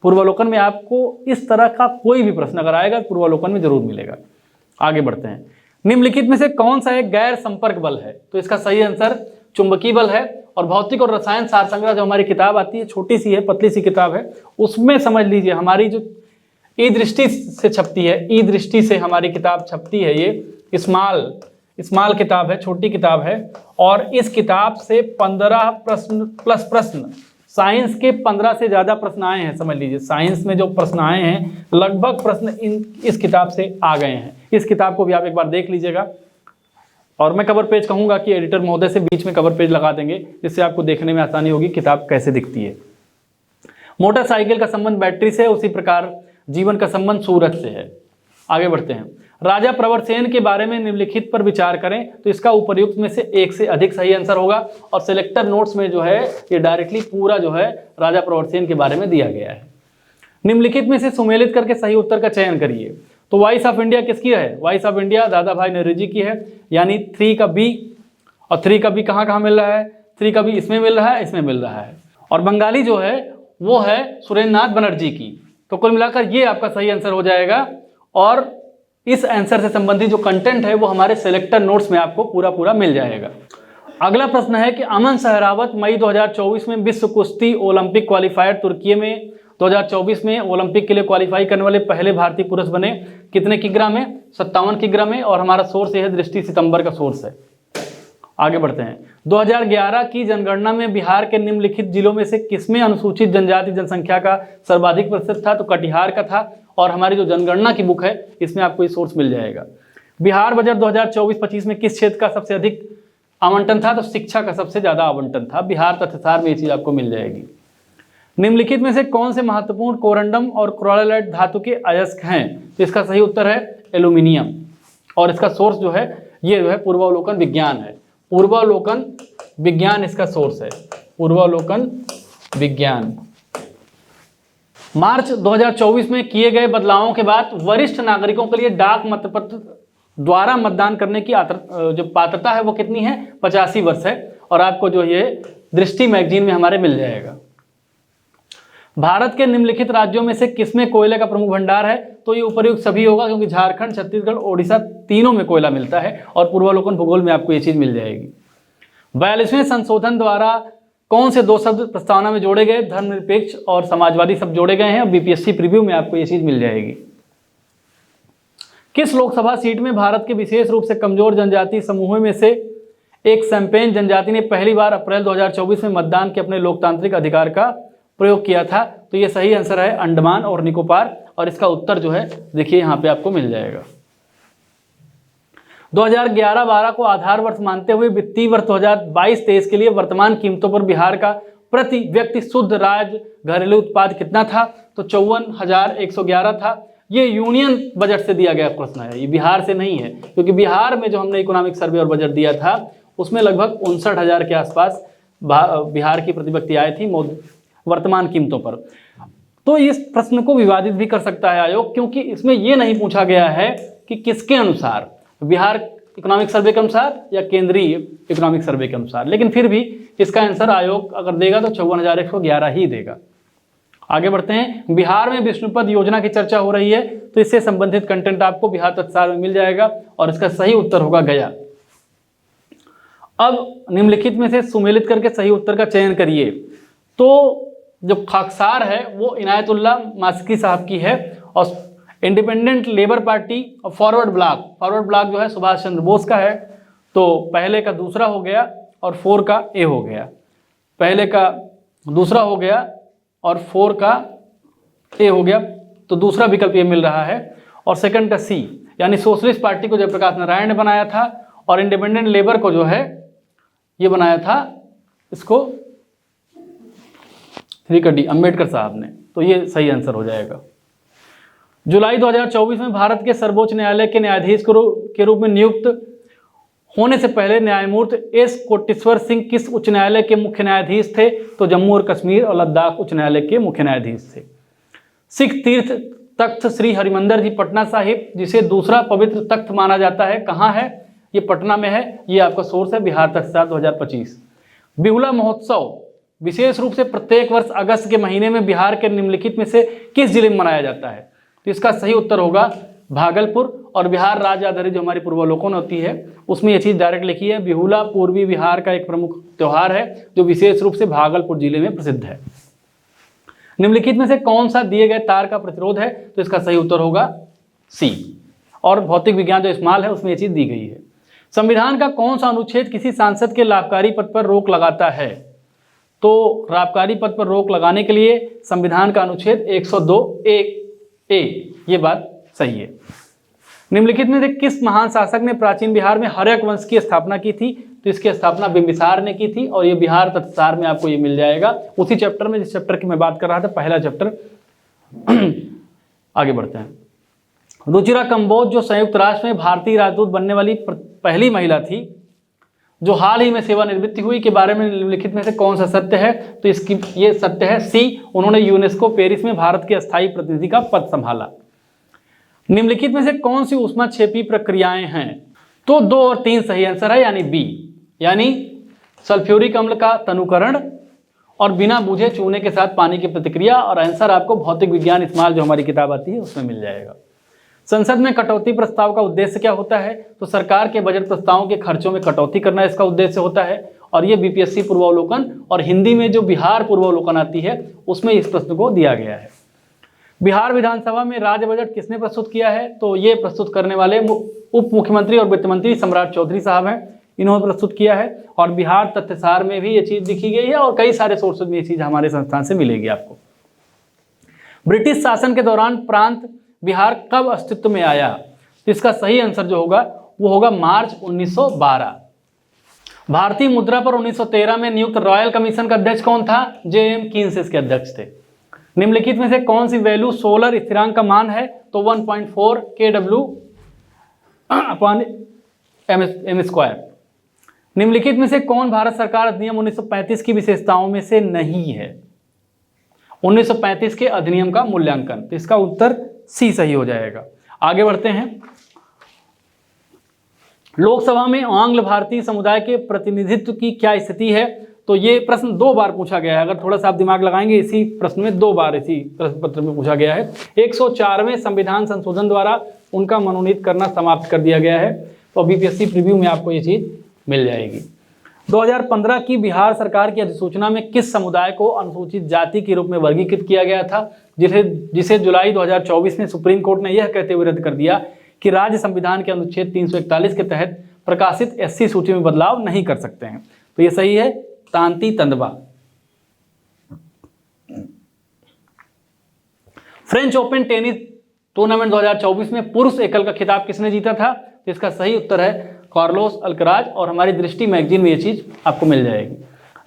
पूर्वावलोकन में आपको इस तरह का कोई भी प्रश्न अगर आएगा पूर्वावलोकन में जरूर मिलेगा। आगे बढ़ते हैं, निम्नलिखित में से कौन सा एक गैर संपर्क बल है? तो इसका सही आंसर चुंबकीय बल है। और भौतिक और रसायन सार संग्रह जो हमारी किताब आती है, छोटी सी है, पतली सी किताब है, उसमें समझ लीजिए हमारी जो ई दृष्टि से छपती है, ई दृष्टि से हमारी किताब छपती है, ये स्मॉल किताब है, छोटी किताब है। और इस किताब से 15 प्रश्न प्लस प्रश्न साइंस के 15 से ज़्यादा प्रश्न आए हैं, समझ लीजिए साइंस में जो प्रश्न आए हैं लगभग प्रश्न इस किताब से आ गए हैं। इस किताब को भी आप एक बार देख लीजिएगा, और मैं कवर पेज कहूँगा कि एडिटर महोदय से बीच में कवर पेज लगा देंगे, जिससे आपको देखने में आसानी होगी किताब कैसे दिखती है। मोटरसाइकिल का संबंध बैटरी से, उसी प्रकार जीवन का संबंध सूरज से है। आगे बढ़ते हैं। राजा प्रवरसेन के बारे में निम्नलिखित पर विचार करें, तो इसका उपर्युक्त में से एक से अधिक सही आंसर होगा। और सिलेक्टर नोट्स में जो है ये डायरेक्टली पूरा जो है राजा प्रवरसेन के बारे में दिया गया है। निम्नलिखित में से सुमेलित करके सही उत्तर का चयन करिए। तो वॉइस ऑफ इंडिया किसकी है? वॉइस ऑफ इंडिया दादा भाई नौरोजी की है, यानी 3 का बी। और 3 का बी कहाँ कहाँ मिल रहा है? 3 का बी इसमें मिल रहा है, इसमें मिल रहा है। और बंगाली जो है वो है सुरेंद्र नाथ बनर्जी की। तो कुल मिलाकर ये आपका सही आंसर हो जाएगा। और इस आंसर से संबंधित जो कंटेंट है वो हमारे सिलेक्टर नोट्स में आपको पूरा पूरा मिल जाएगा। अगला प्रश्न है कि अमन सहरावत मई 2024 में विश्व कुश्ती ओलंपिक क्वालिफायर तुर्की में 2024 में ओलंपिक के लिए क्वालिफाई करने वाले पहले भारतीय पुरुष बने। कितने किग्रा में? 57 किग्रा में। और हमारा सोर्स यह है दृष्टि सितंबर का सोर्स है। आगे बढ़ते हैं। 2011 की जनगणना में बिहार के निम्नलिखित जिलों में से किसमें अनुसूचित जनजाति जनसंख्या का सर्वाधिक प्रतिशत था? तो कटिहार का था। और हमारी जो जनगणना की बुक है इसमें आपको ये सोर्स मिल जाएगा। बिहार बजट 2024-25 में किस क्षेत्र का सबसे अधिक आवंटन था? तो शिक्षा का सबसे ज्यादा आवंटन था। बिहार तथा सार में ये चीज आपको मिल जाएगी। निम्नलिखित में से कौन से महत्वपूर्ण कोरंडम और क्रोलाइट धातु के अयस्क हैं? तो इसका सही उत्तर है एल्यूमिनियम। और इसका सोर्स जो है ये जो है पूर्वावलोकन विज्ञान है। पूर्वावलोकन विज्ञान इसका सोर्स है, पूर्वावलोकन विज्ञान। मार्च 2024 में किए गए बदलावों के बाद वरिष्ठ नागरिकों के लिए डाक मतपत्र द्वारा मतदान करने की जो पात्रता है वो कितनी है? 85 वर्ष है। और आपको जो ये दृष्टि मैगजीन में हमारे मिल जाएगा। भारत के निम्नलिखित राज्यों में से किसमें कोयले का प्रमुख भंडार है? तो ये उपर्युक्त सभी होगा, क्योंकि झारखंड, छत्तीसगढ़, ओडिशा तीनों में कोयला मिलता है। और पूर्वावलोकन भूगोल में आपको ये चीज मिल जाएगी। 42वें संशोधन द्वारा कौन से 2 शब्द प्रस्तावना में जोड़े गए? धर्मनिरपेक्ष और समाजवादी शब्द जोड़े गए हैं। और बीपीएससी प्रीव्यू में आपको ये चीज मिल जाएगी। किस लोकसभा सीट में भारत के विशेष रूप से कमजोर जनजाति समूहों में से एक सैंपेन जनजाति ने पहली बार अप्रैल 2024 में मतदान के अपने लोकतांत्रिक अधिकार का प्रयोग किया था? तो ये सही आंसर है अंडमान और निकोबार। और इसका उत्तर जो है देखिए यहाँ पे आपको मिल जाएगा। 2011-12 को आधार वर्ष मानते हुए वित्तीय वर्ष 2022-23 के लिए वर्तमान कीमतों पर बिहार का प्रति व्यक्ति शुद्ध राज्य घरेलू उत्पाद कितना था? तो 54,111 था। ये यूनियन बजट से दिया गया प्रश्न है, ये बिहार से नहीं है, क्योंकि बिहार में जो हमने इकोनॉमिक सर्वे और बजट दिया था उसमें लगभग 59,000 के आसपास बिहार की प्रति व्यक्ति आए थी वर्तमान कीमतों पर। तो इस प्रश्न को विवादित भी कर सकता है आयोग, क्योंकि इसमें यह नहीं पूछा गया है कि किसके अनुसार, बिहार इकोनॉमिक सर्वे के अनुसार या केंद्रीय इकोनॉमिक सर्वे के अनुसार। लेकिन फिर भी इसका आंसर आयोग अगर देगा तो 54,111 ही देगा। आगे बढ़ते हैं। बिहार में विष्णुपद योजना की चर्चा हो रही है, तो इससे संबंधित कंटेंट आपको बिहार तत्सार में मिल जाएगा। और इसका सही उत्तर होगा गया। अब निम्नलिखित में से सुमेलित करके सही उत्तर का चयन करिए। तो जो खाकसार है वो इनायतुल्लाह मास्की साहब की है। और इंडिपेंडेंट लेबर पार्टी और फॉरवर्ड ब्लॉक जो है सुभाष चंद्र बोस का है। तो पहले का दूसरा हो गया और 4 का ए हो गया। पहले का दूसरा हो गया और 4 का ए हो गया। तो दूसरा विकल्प ये मिल रहा है। और सेकंड का सी, यानी सोशलिस्ट पार्टी को जयप्रकाश नारायण ने बनाया था। और इंडिपेंडेंट लेबर को जो है ये बनाया था, इसको 3 का डी अम्बेडकर साहब ने। तो ये सही आंसर हो जाएगा। जुलाई 2024 में भारत के सर्वोच्च न्यायालय के न्यायाधीश के रूप में नियुक्त होने से पहले न्यायमूर्ति एस कोटेश्वर सिंह किस उच्च न्यायालय के मुख्य न्यायाधीश थे? तो जम्मू और कश्मीर और लद्दाख उच्च न्यायालय के मुख्य न्यायाधीश थे। सिख तीर्थ तख्त श्री हरिमंदिर जी पटना साहिब, जिसे दूसरा पवित्र तख्त माना जाता है, कहाँ है? ये पटना में है। ये आपका सोर्स है बिहार तख्त 2025। बिहुला महोत्सव विशेष रूप से प्रत्येक वर्ष अगस्त के महीने में बिहार के निम्नलिखित में से किस जिले में मनाया जाता है? तो इसका सही उत्तर होगा भागलपुर। और बिहार राज्य आधारित जो हमारी पूर्वावलोकन होती है उसमें ये चीज़ डायरेक्ट लिखी है। बिहुला पूर्वी बिहार का एक प्रमुख त्यौहार है जो विशेष रूप से भागलपुर जिले में प्रसिद्ध है। निम्नलिखित में से कौन सा दिए गए तार का प्रतिरोध है? तो इसका सही उत्तर होगा सी। और भौतिक विज्ञान जो इस्तेमाल है उसमें ये चीज़ दी गई है। संविधान का कौन सा अनुच्छेद किसी सांसद के लाभकारी पद पर रोक लगाता है? तो लाभकारी पद पर रोक लगाने के लिए संविधान का अनुच्छेद 102A ये बात सही है। निम्नलिखित में से किस महान शासक ने प्राचीन बिहार में हर्यक वंश की स्थापना की थी? तो इसकी स्थापना बिंबिसार ने की थी और ये बिहार तत्सार में आपको ये मिल जाएगा, उसी चैप्टर में जिस चैप्टर की मैं बात कर रहा था, पहला चैप्टर। आगे बढ़ते हैं। रुचिरा कंबोज जो संयुक्त राष्ट्र में भारतीय राजदूत बनने वाली पहली महिला थी, जो हाल ही में सेवानिवृत्ति हुई, के बारे में निम्नलिखित में से कौन सा सत्य है? तो इसकी ये सत्य है सी, उन्होंने यूनेस्को पेरिस में भारत के अस्थायी प्रतिनिधि का पद संभाला। निम्नलिखित में से कौन सी ऊष्माक्षेपी प्रक्रियाएं हैं? तो 2 और 3 सही आंसर है, यानी बी, यानी सल्फ्यूरिक अम्ल का तनुकरण और बिना बूझे चूने के साथ पानी की प्रतिक्रिया। और आंसर आपको भौतिक विज्ञान इस्माल जो हमारी किताब आती है उसमें मिल जाएगा। संसद में कटौती प्रस्ताव का उद्देश्य क्या होता है? तो सरकार के बजट प्रस्तावों के खर्चों में कटौती करना इसका उद्देश्य होता है। और ये बीपीएससी पूर्वावलोकन और हिंदी में जो बिहार पूर्वावलोकन आती है उसमें इस प्रश्न को दिया गया है। बिहार विधानसभा में राज्य बजट किसने प्रस्तुत किया है? तो ये प्रस्तुत करने वाले उप मुख्यमंत्री और वित्त मंत्री सम्राट चौधरी साहब हैं, इन्होंने प्रस्तुत किया है। और बिहार तथ्यसार में भी ये चीज लिखी गई है और कई सारे सोर्सेज में ये चीज हमारे संस्थान से मिलेगी आपको। ब्रिटिश शासन के दौरान प्रांत बिहार कब अस्तित्व में आया? तो इसका सही आंसर जो होगा वो होगा मार्च 1912। भारतीय मुद्रा पर 1913 में नियुक्त रॉयल कमीशन का अध्यक्ष कौन था? जेएम कीन्स इसके अध्यक्ष थे। निम्नलिखित में से कौन सी वैल्यू सोलर स्थिरांक का मान है? तो 1.4 kW/m²। निम्नलिखित में से कौन भारत सरकार अधिनियम 1935 की विशेषताओं में से नहीं है? 1935 के अधिनियम का मूल्यांकन, तो इसका उत्तर सी सही हो जाएगा। आगे बढ़ते हैं। लोकसभा में आंग्ल भारतीय समुदाय के प्रतिनिधित्व की क्या स्थिति है? तो ये प्रश्न 2 बार पूछा गया है, अगर थोड़ा सा आप दिमाग लगाएंगे इसी प्रश्न में 2 बार इसी प्रश्न पत्र में पूछा गया है। 104वें संविधान संशोधन द्वारा उनका मनोनीत करना समाप्त कर दिया गया है, तो बीपीएससी प्रीव्यू में आपको ये चीज मिल जाएगी। 2015 की बिहार सरकार की अधिसूचना में किस समुदाय को अनुसूचित जाति के रूप में वर्गीकृत किया गया था, जिसे जुलाई 2024 में सुप्रीम कोर्ट ने यह कहते हुए रद्द कर दिया कि राज्य संविधान के अनुच्छेद 341 के तहत प्रकाशित एससी सूची में बदलाव नहीं कर सकते हैं? तो ये सही है, तांती तंदबा। फ्रेंच ओपन टेनिस टूर्नामेंट 2024 में पुरुष एकल का खिताब किसने जीता था? तो इसका सही उत्तर है कार्लोस अल्कराज, और हमारी दृष्टि मैगजीन में ये चीज आपको मिल जाएगी।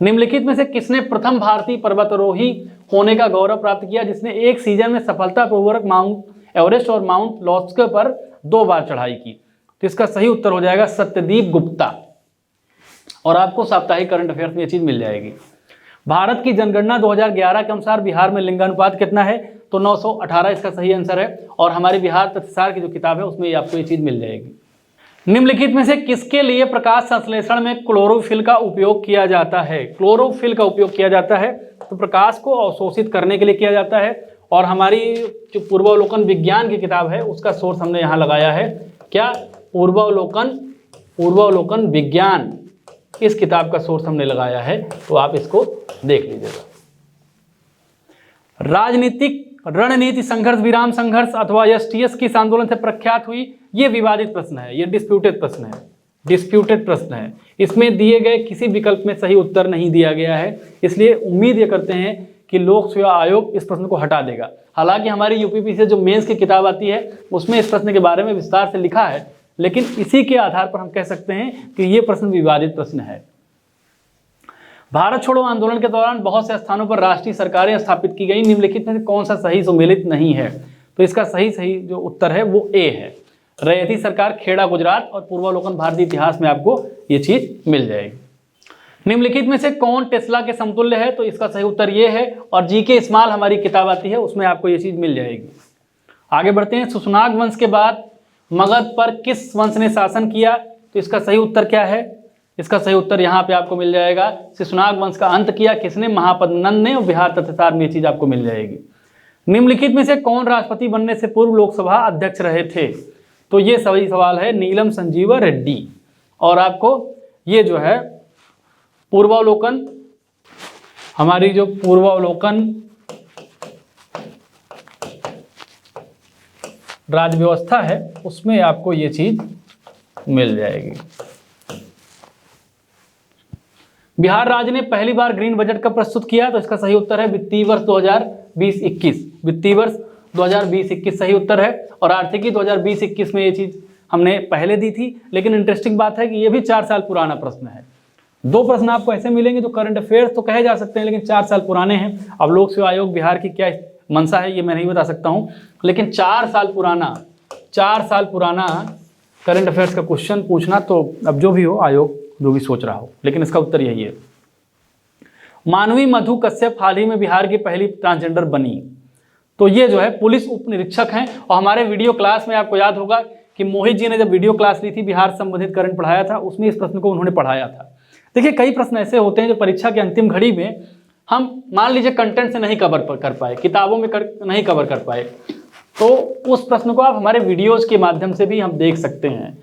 निम्नलिखित में से किसने प्रथम भारतीय पर्वतारोही होने का गौरव प्राप्त किया, जिसने एक सीजन में सफलतापूर्वक माउंट एवरेस्ट और माउंट लॉस्के पर 2 बार चढ़ाई की? तो इसका सही उत्तर हो जाएगा सत्यदीप गुप्ता, और आपको साप्ताहिक करंट अफेयर्स में ये चीज मिल जाएगी। भारत की जनगणना 2011 के अनुसार बिहार में लिंगानुपात कितना है? तो 918 इसका सही आंसर है, और हमारी बिहार तथ्यसार की जो किताब है उसमें आपको ये चीज मिल जाएगी। निम्नलिखित में से किसके लिए प्रकाश संश्लेषण में क्लोरोफिल का उपयोग किया जाता है? क्लोरोफिल का उपयोग किया जाता है तो प्रकाश को अवशोषित करने के लिए किया जाता है, और हमारी जो पूर्वावलोकन विज्ञान की किताब है उसका सोर्स हमने यहाँ लगाया है। क्या? पूर्वावलोकन विज्ञान, इस किताब का सोर्स हमने लगाया है, तो आप इसको देख लीजिएगा। राजनीतिक रणनीति संघर्ष विराम संघर्ष अथवा एसटीएस किस आंदोलन से प्रख्यात हुई? ये विवादित प्रश्न है, ये डिस्प्यूटेड प्रश्न है, डिस्प्यूटेड प्रश्न है। इसमें दिए गए किसी विकल्प में सही उत्तर नहीं दिया गया है, इसलिए उम्मीद ये करते हैं कि लोक सेवा आयोग इस प्रश्न को हटा देगा। हालांकि हमारी यूपीपी से जो मेंस की किताब आती है उसमें इस प्रश्न के बारे में विस्तार से लिखा है, लेकिन इसी के आधार पर हम कह सकते हैं कि ये प्रश्न विवादित प्रश्न है। भारत छोड़ो आंदोलन के दौरान बहुत से स्थानों पर राष्ट्रीय सरकारें स्थापित की गई, निम्नलिखित में से कौन सा सही सुमेलित नहीं है? तो इसका सही जो उत्तर है वो ए है, रैयती सरकार खेड़ा गुजरात, और पूर्वावलोकन भारतीय इतिहास में आपको ये चीज मिल जाएगी। निम्नलिखित में से कौन टेस्ला के समतुल्य है? तो इसका सही उत्तर ये है, और जीके इस्माल हमारी किताब आती है उसमें आपको ये चीज मिल जाएगी। आगे बढ़ते हैं। सुशनाग वंश के बाद मगध पर किस वंश ने शासन किया? तो इसका सही उत्तर क्या है? इसका सही उत्तर यहाँ पे आपको मिल जाएगा, सुशनाग वंश का अंत किया किसने? महापद्मनंद ने, और बिहार तथ्यसार में ये चीज आपको मिल जाएगी। निम्नलिखित में से कौन राष्ट्रपति बनने से पूर्व लोकसभा अध्यक्ष रहे थे? तो ये सही सवाल है, नीलम संजीवा रेड्डी। और आपको ये जो है पूर्वावलोकन, हमारी जो पूर्वावलोकन राज्य व्यवस्था है उसमें आपको ये चीज मिल जाएगी। बिहार राज्य ने पहली बार ग्रीन बजट कब प्रस्तुत किया? तो इसका सही उत्तर है वित्तीय वर्ष 2020-21। वित्तीय वर्ष 2020-21 सही उत्तर है। और आर्थिकी 2020-21 में ये चीज़ हमने पहले दी थी। लेकिन इंटरेस्टिंग बात है कि ये भी 4 साल पुराना प्रश्न है। 2 प्रश्न आपको ऐसे मिलेंगे जो करंट अफेयर्स तो कहे जा सकते हैं लेकिन 4 साल पुराने हैं। अब लोक सेवा आयोग बिहार की क्या मंशा है ये मैं नहीं बता सकता हूँ, लेकिन 4 साल पुराना करंट अफेयर्स का क्वेश्चन पूछना, तो अब जो भी हो आयोग जो भी सोच रहा हो, लेकिन इसका उत्तर यही है। मानवी मधु कश्यप हाल ही में बिहार की पहली ट्रांसजेंडर बनी। तो ये जो है पुलिस उप निरीक्षक हैं। और हमारे वीडियो क्लास में आपको याद होगा कि मोहित जी ने जब वीडियो क्लास ली थी, बिहार संबंधित करंट पढ़ाया था, उसमें इस प्रश्न को उन्होंने पढ़ाया था। देखिए कई प्रश्न ऐसे होते हैं जो परीक्षा की अंतिम घड़ी में हम मान लीजिए कंटेंट से नहीं कवर कर पाए, किताबों में नहीं कवर कर पाए, तो उस प्रश्न को आप हमारे वीडियोज के माध्यम से भी हम देख सकते हैं।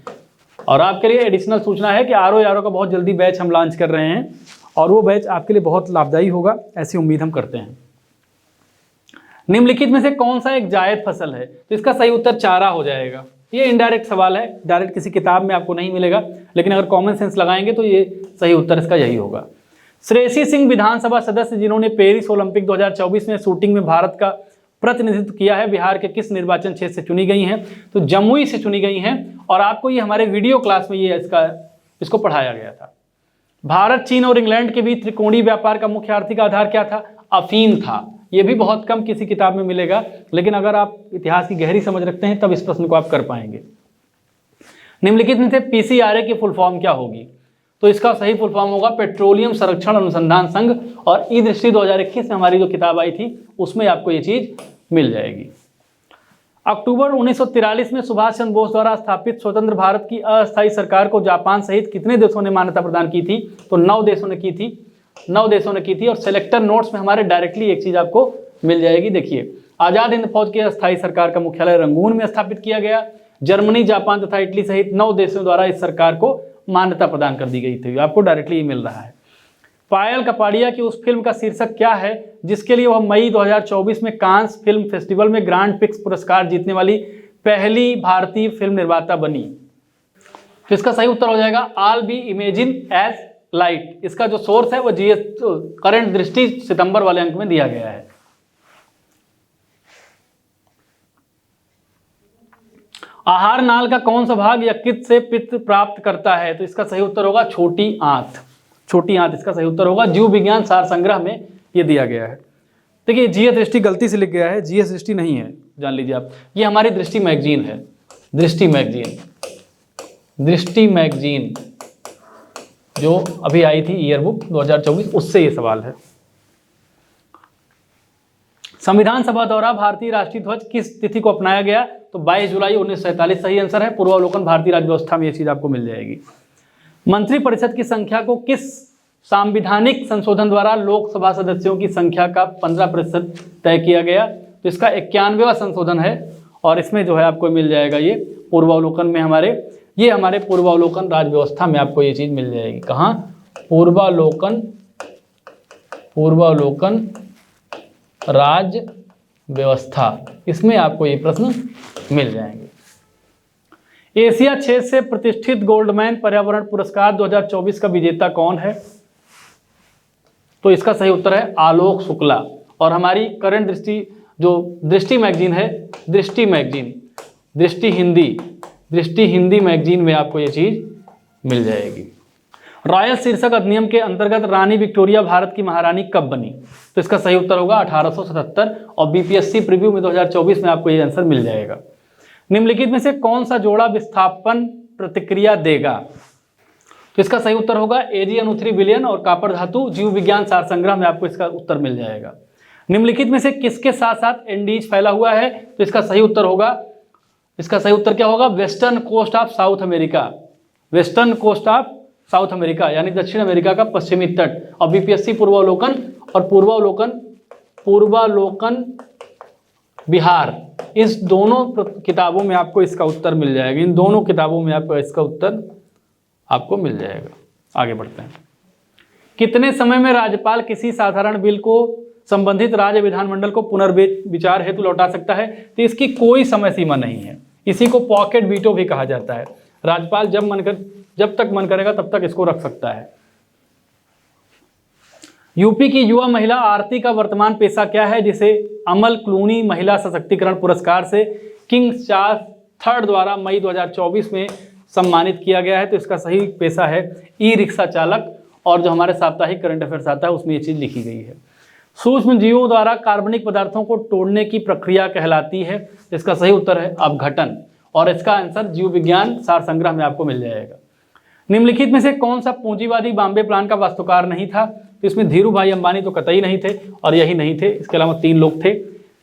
और आपके लिए एडिशनल सूचना है कि आरओ का बहुत जल्दी बैच हम लॉन्च कर रहे हैं और वो बैच आपके लिए बहुत लाभदायी होगा, ऐसी उम्मीद हम करते हैं। निम्नलिखित में से कौन सा एक जायद फसल है? तो इसका सही उत्तर चारा हो जाएगा। ये इनडायरेक्ट सवाल है, डायरेक्ट किसी किताब में आपको नहीं मिलेगा, लेकिन अगर कॉमन सेंस लगाएंगे तो ये सही उत्तर इसका यही होगा। श्रेयसी सिंह विधानसभा सदस्य जिन्होंने पेरिस ओलंपिक 2024 में शूटिंग में भारत का प्रतिनिधित्व किया है, बिहार के किस निर्वाचन क्षेत्र से चुनी गई हैं? तो जमुई से चुनी गई हैं। और आपको ये हमारे वीडियो क्लास में ये इसको पढ़ाया गया था। भारत, चीन और इंग्लैंड के बीच त्रिकोणीय व्यापार का मुख्य आर्थिक आधार क्या था? अफीम था। ये भी बहुत कम किसी किताब में मिलेगा, लेकिन अगर आप इतिहास की गहरी समझ रखते हैं तब इस प्रश्न को आप कर पाएंगे। निम्नलिखित में से पीसीआरए की फुल फॉर्म क्या होगी? तो इसका सही फुल फॉर्म होगा पेट्रोलियम संरक्षण अनुसंधान संघ। और ई दृष्टि 2021 में हमारी जो किताब आई थी उसमें आपको ये चीज मिल जाएगी। अक्टूबर 1943 में सुभाष चंद्र बोस द्वारा स्थापित स्वतंत्र भारत की अस्थायी सरकार को जापान सहित कितने देशों ने मान्यता प्रदान की थी? तो 9 देशों ने की थी। 9 देशों ने की थी। और सिलेक्टर नोट्स में हमारे डायरेक्टली एक चीज आपको मिल जाएगी। देखिए, आजाद हिंद फौज की अस्थायी सरकार का मुख्यालय रंगून में स्थापित किया गया। जर्मनी, जापान तथा इटली सहित 9 देशों द्वारा इस सरकार को मान्यता प्रदान कर दी गई थी। आपको डायरेक्टली मिल रहा है। पायल कपाड़िया की उस फिल्म का शीर्षक क्या है जिसके लिए वह मई 2024 में कांस फिल्म फेस्टिवल में ग्रांड प्रिक्स पुरस्कार जीतने वाली पहली भारतीय फिल्म निर्माता बनी? तो इसका सही उत्तर हो जाएगा all be imagine as light. इसका जो सोर्स है वो जीएस करंट दृष्टि सितंबर वाले अंक में दिया गया है। आहार नाल का कौन सा भाग यकृत से पित्त प्राप्त करता है? तो इसका सही उत्तर होगा छोटी आंत। छोटी आंत इसका सही उत्तर होगा। जीव विज्ञान सार संग्रह में ये दिया गया है। देखिए, जीएस दृष्टि गलती से लिख गया है, जीएस दृष्टि नहीं है, जान लीजिए आप। ये हमारी दृष्टि मैगजीन है। दृष्टि मैगजीन जो अभी आई थी ईयर बुक 2024, उससे ये सवाल है। संविधान सभा द्वारा भारतीय राष्ट्रीय ध्वज किस तिथि को अपनाया गया? तो 22 जुलाई 1947 सही आंसर है। पूर्वावलोकन भारतीय राज्य व्यवस्था में ये चीज आपको मिल जाएगी। मंत्रिपरिषद की संख्या को किस सांविधानिक संशोधन द्वारा लोकसभा सदस्यों की संख्या का 15% तय किया गया? तो इसका 91वां संशोधन है। और इसमें जो है आपको मिल जाएगा ये पूर्वावलोकन में हमारे पूर्वावलोकन राज्य व्यवस्था में आपको ये चीज मिल जाएगी। कहाँ? पूर्वावलोकन राज्य व्यवस्था, इसमें आपको ये प्रश्न मिल जाएंगे। एशिया क्षेत्र से प्रतिष्ठित गोल्डमैन पर्यावरण पुरस्कार 2024 का विजेता कौन है? तो इसका सही उत्तर है आलोक शुक्ला। और हमारी करंट दृष्टि जो दृष्टि मैगजीन है, दृष्टि हिंदी मैगजीन में आपको ये चीज मिल जाएगी। रॉयल शीर्षक अधिनियम के अंतर्गत रानी विक्टोरिया भारत की महारानी कब बनी? तो इसका सही उत्तर होगा 1877। और बीपीएससी प्रीव्यू में 2024 में आपको ये आंसर मिल जाएगा। निम्नलिखित में से कौन सा जोड़ा विस्थापन प्रतिक्रिया देगा? तो इसका सही उत्तर होगा AgNO3 विलयन और कॉपर धातु। जीव विज्ञान सार संग्रह में आपको इसका उत्तर मिल जाएगा। निम्नलिखित में से किसके साथ साथ एंडीज फैला हुआ है? तो इसका सही उत्तर क्या होगा? Western coast of South America, यानी दक्षिण अमेरिका का पश्चिमी तट। और बीपीएससी पूर्वावलोकन बिहार, इस दोनों किताबों में आपको इसका उत्तर मिल जाएगा। इन दोनों किताबों में आपको इसका उत्तर आपको मिल जाएगा। आगे बढ़ते हैं। कितने समय में राज्यपाल किसी साधारण बिल को संबंधित राज्य विधानमंडल को पुनर्विचार हेतु लौटा सकता है? तो इसकी कोई समय सीमा नहीं है। इसी को पॉकेट वीटो भी कहा जाता है। राज्यपाल जब तक मन करेगा तब तक इसको रख सकता है। यूपी की युवा महिला आरती का वर्तमान पेशा क्या है, जिसे अमल क्लूनी महिला सशक्तिकरण पुरस्कार से किंग चार्ल्स III द्वारा मई 2024 में सम्मानित किया गया है। तो इसका सही पेशा है ई रिक्शा चालक, और जो हमारे साप्ताहिक करंट अफेयर्स आता है उसमें ये चीज़ लिखी गई है। सूक्ष्म जीवों द्वारा कार्बनिक पदार्थों को तोड़ने की प्रक्रिया कहलाती है। इसका सही उत्तर है अपघटन, और इसका आंसर जीव विज्ञान सार संग्रह में आपको मिल जाएगा। निम्नलिखित में से कौन सा पूंजीवादी बॉम्बे प्लान का वास्तुकार नहीं था, तो इसमें धीरू भाई अंबानी तो कतई नहीं थे, और यही नहीं थे, इसके अलावा 3 लोग थे।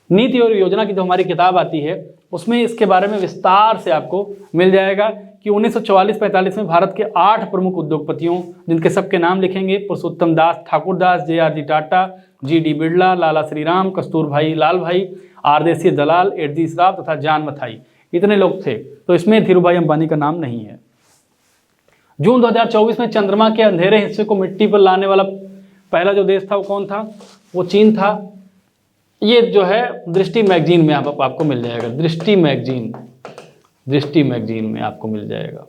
नीति और योजना की जो हमारी किताब आती है उसमें इसके बारे में विस्तार से आपको मिल जाएगा कि 1944-45 में भारत के 8 प्रमुख उद्योगपतियों, जिनके सबके नाम लिखेंगे, पुरुषोत्तम दास ठाकुरदास, JRD टाटा, GD बिरला, लाला श्रीराम, कस्तूर भाई लाल भाई, आरदेसी दलाल, एडजी श्राफ तथा जान मथाई, इतने लोग थे। तो इसमें धीरू भाई अंबानी का नाम नहीं है। जून 2024 में चंद्रमा के अंधेरे हिस्से को मिट्टी पर लाने वाला पहला जो देश था वो कौन था, वो चीन था। ये जो है दृष्टि मैगजीन में आपको मिल जाएगा, दृष्टि मैगजीन में आपको मिल जाएगा।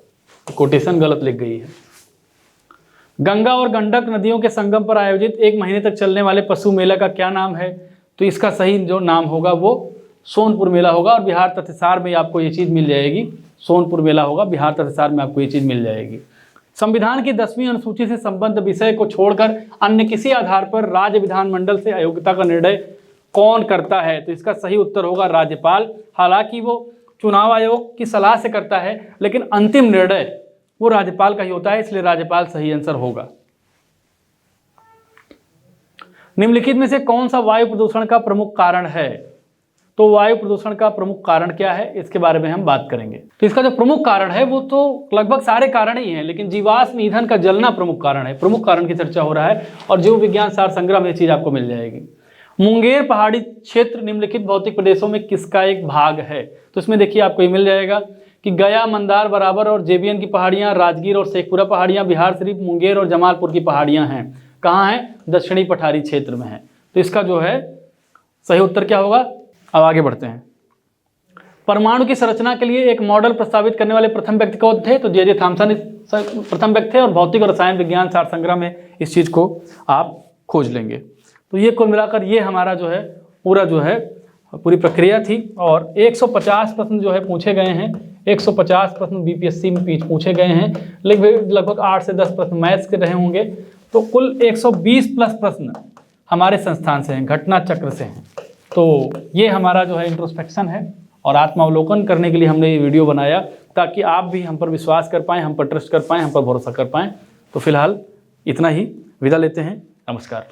कोटेशन गलत लिख गई है। गंगा और गंडक नदियों के संगम पर आयोजित 1 महीने तक चलने वाले पशु मेला का क्या नाम है, तो इसका सही जो नाम होगा वो सोनपुर मेला होगा, और बिहार तथा हिसार में आपको ये चीज़ मिल जाएगी। सोनपुर मेला होगा, बिहार तथा हिसार में आपको ये चीज़ मिल जाएगी। संविधान की 10वीं अनुसूची से संबद्ध विषय को छोड़कर अन्य किसी आधार पर राज्य विधानमंडल से अयोग्यता का निर्णय कौन करता है, तो इसका सही उत्तर होगा राज्यपाल। हालांकि वो चुनाव आयोग की सलाह से करता है, लेकिन अंतिम निर्णय वो राज्यपाल का ही होता है, इसलिए राज्यपाल सही आंसर होगा। निम्नलिखित में से कौन सा वायु प्रदूषण का प्रमुख कारण है, तो वायु प्रदूषण का प्रमुख कारण क्या है, इसके बारे में हम बात करेंगे। तो इसका जो प्रमुख कारण है वो तो लगभग सारे कारण ही हैं, लेकिन जीवाश्म ईंधन का जलना प्रमुख कारण है। प्रमुख कारण की चर्चा हो रहा है, और जीव विज्ञान सार संग्रह में ये चीज आपको मिल जाएगी। मुंगेर पहाड़ी क्षेत्र निम्नलिखित भौतिक प्रदेशों में किसका एक भाग है, तो इसमें देखिए आपको ये मिल जाएगा कि गया, मंदार, बराबर और जेबीएन की पहाड़ियां, राजगीर और शेखपुरा पहाड़ियां, बिहार शरीफ, मुंगेर और जमालपुर की पहाड़ियां हैं। कहाँ हैं, दक्षिणी पठारी क्षेत्र में है। तो इसका जो है सही उत्तर क्या होगा। अब आगे बढ़ते हैं। परमाणु की संरचना के लिए एक मॉडल प्रस्तावित करने वाले प्रथम व्यक्ति कौन थे, तो जे थॉमसन प्रथम व्यक्ति थे, और भौतिक और रसायन विज्ञान सार संग्रह में इस चीज को आप खोज लेंगे। तो ये कुल मिलाकर ये हमारा जो है पूरा जो है पूरी प्रक्रिया थी, और 150 प्रश्न जो है पूछे गए हैं। 150 प्रश्न बीपीएससी में पूछे गए हैं, लगभग 8 से 10 प्रश्न मैथ्स के रहे होंगे। तो कुल 120 प्लस प्रश्न हमारे संस्थान से हैं, घटना चक्र से हैं। तो ये हमारा जो है इंट्रोस्पेक्शन है, और आत्मावलोकन करने के लिए हमने ये वीडियो बनाया, ताकि आप भी हम पर विश्वास कर पाएँ, हम पर ट्रस्ट कर पाएँ, हम पर भरोसा कर पाएँ। तो फिलहाल इतना ही, विदा लेते हैं। नमस्कार।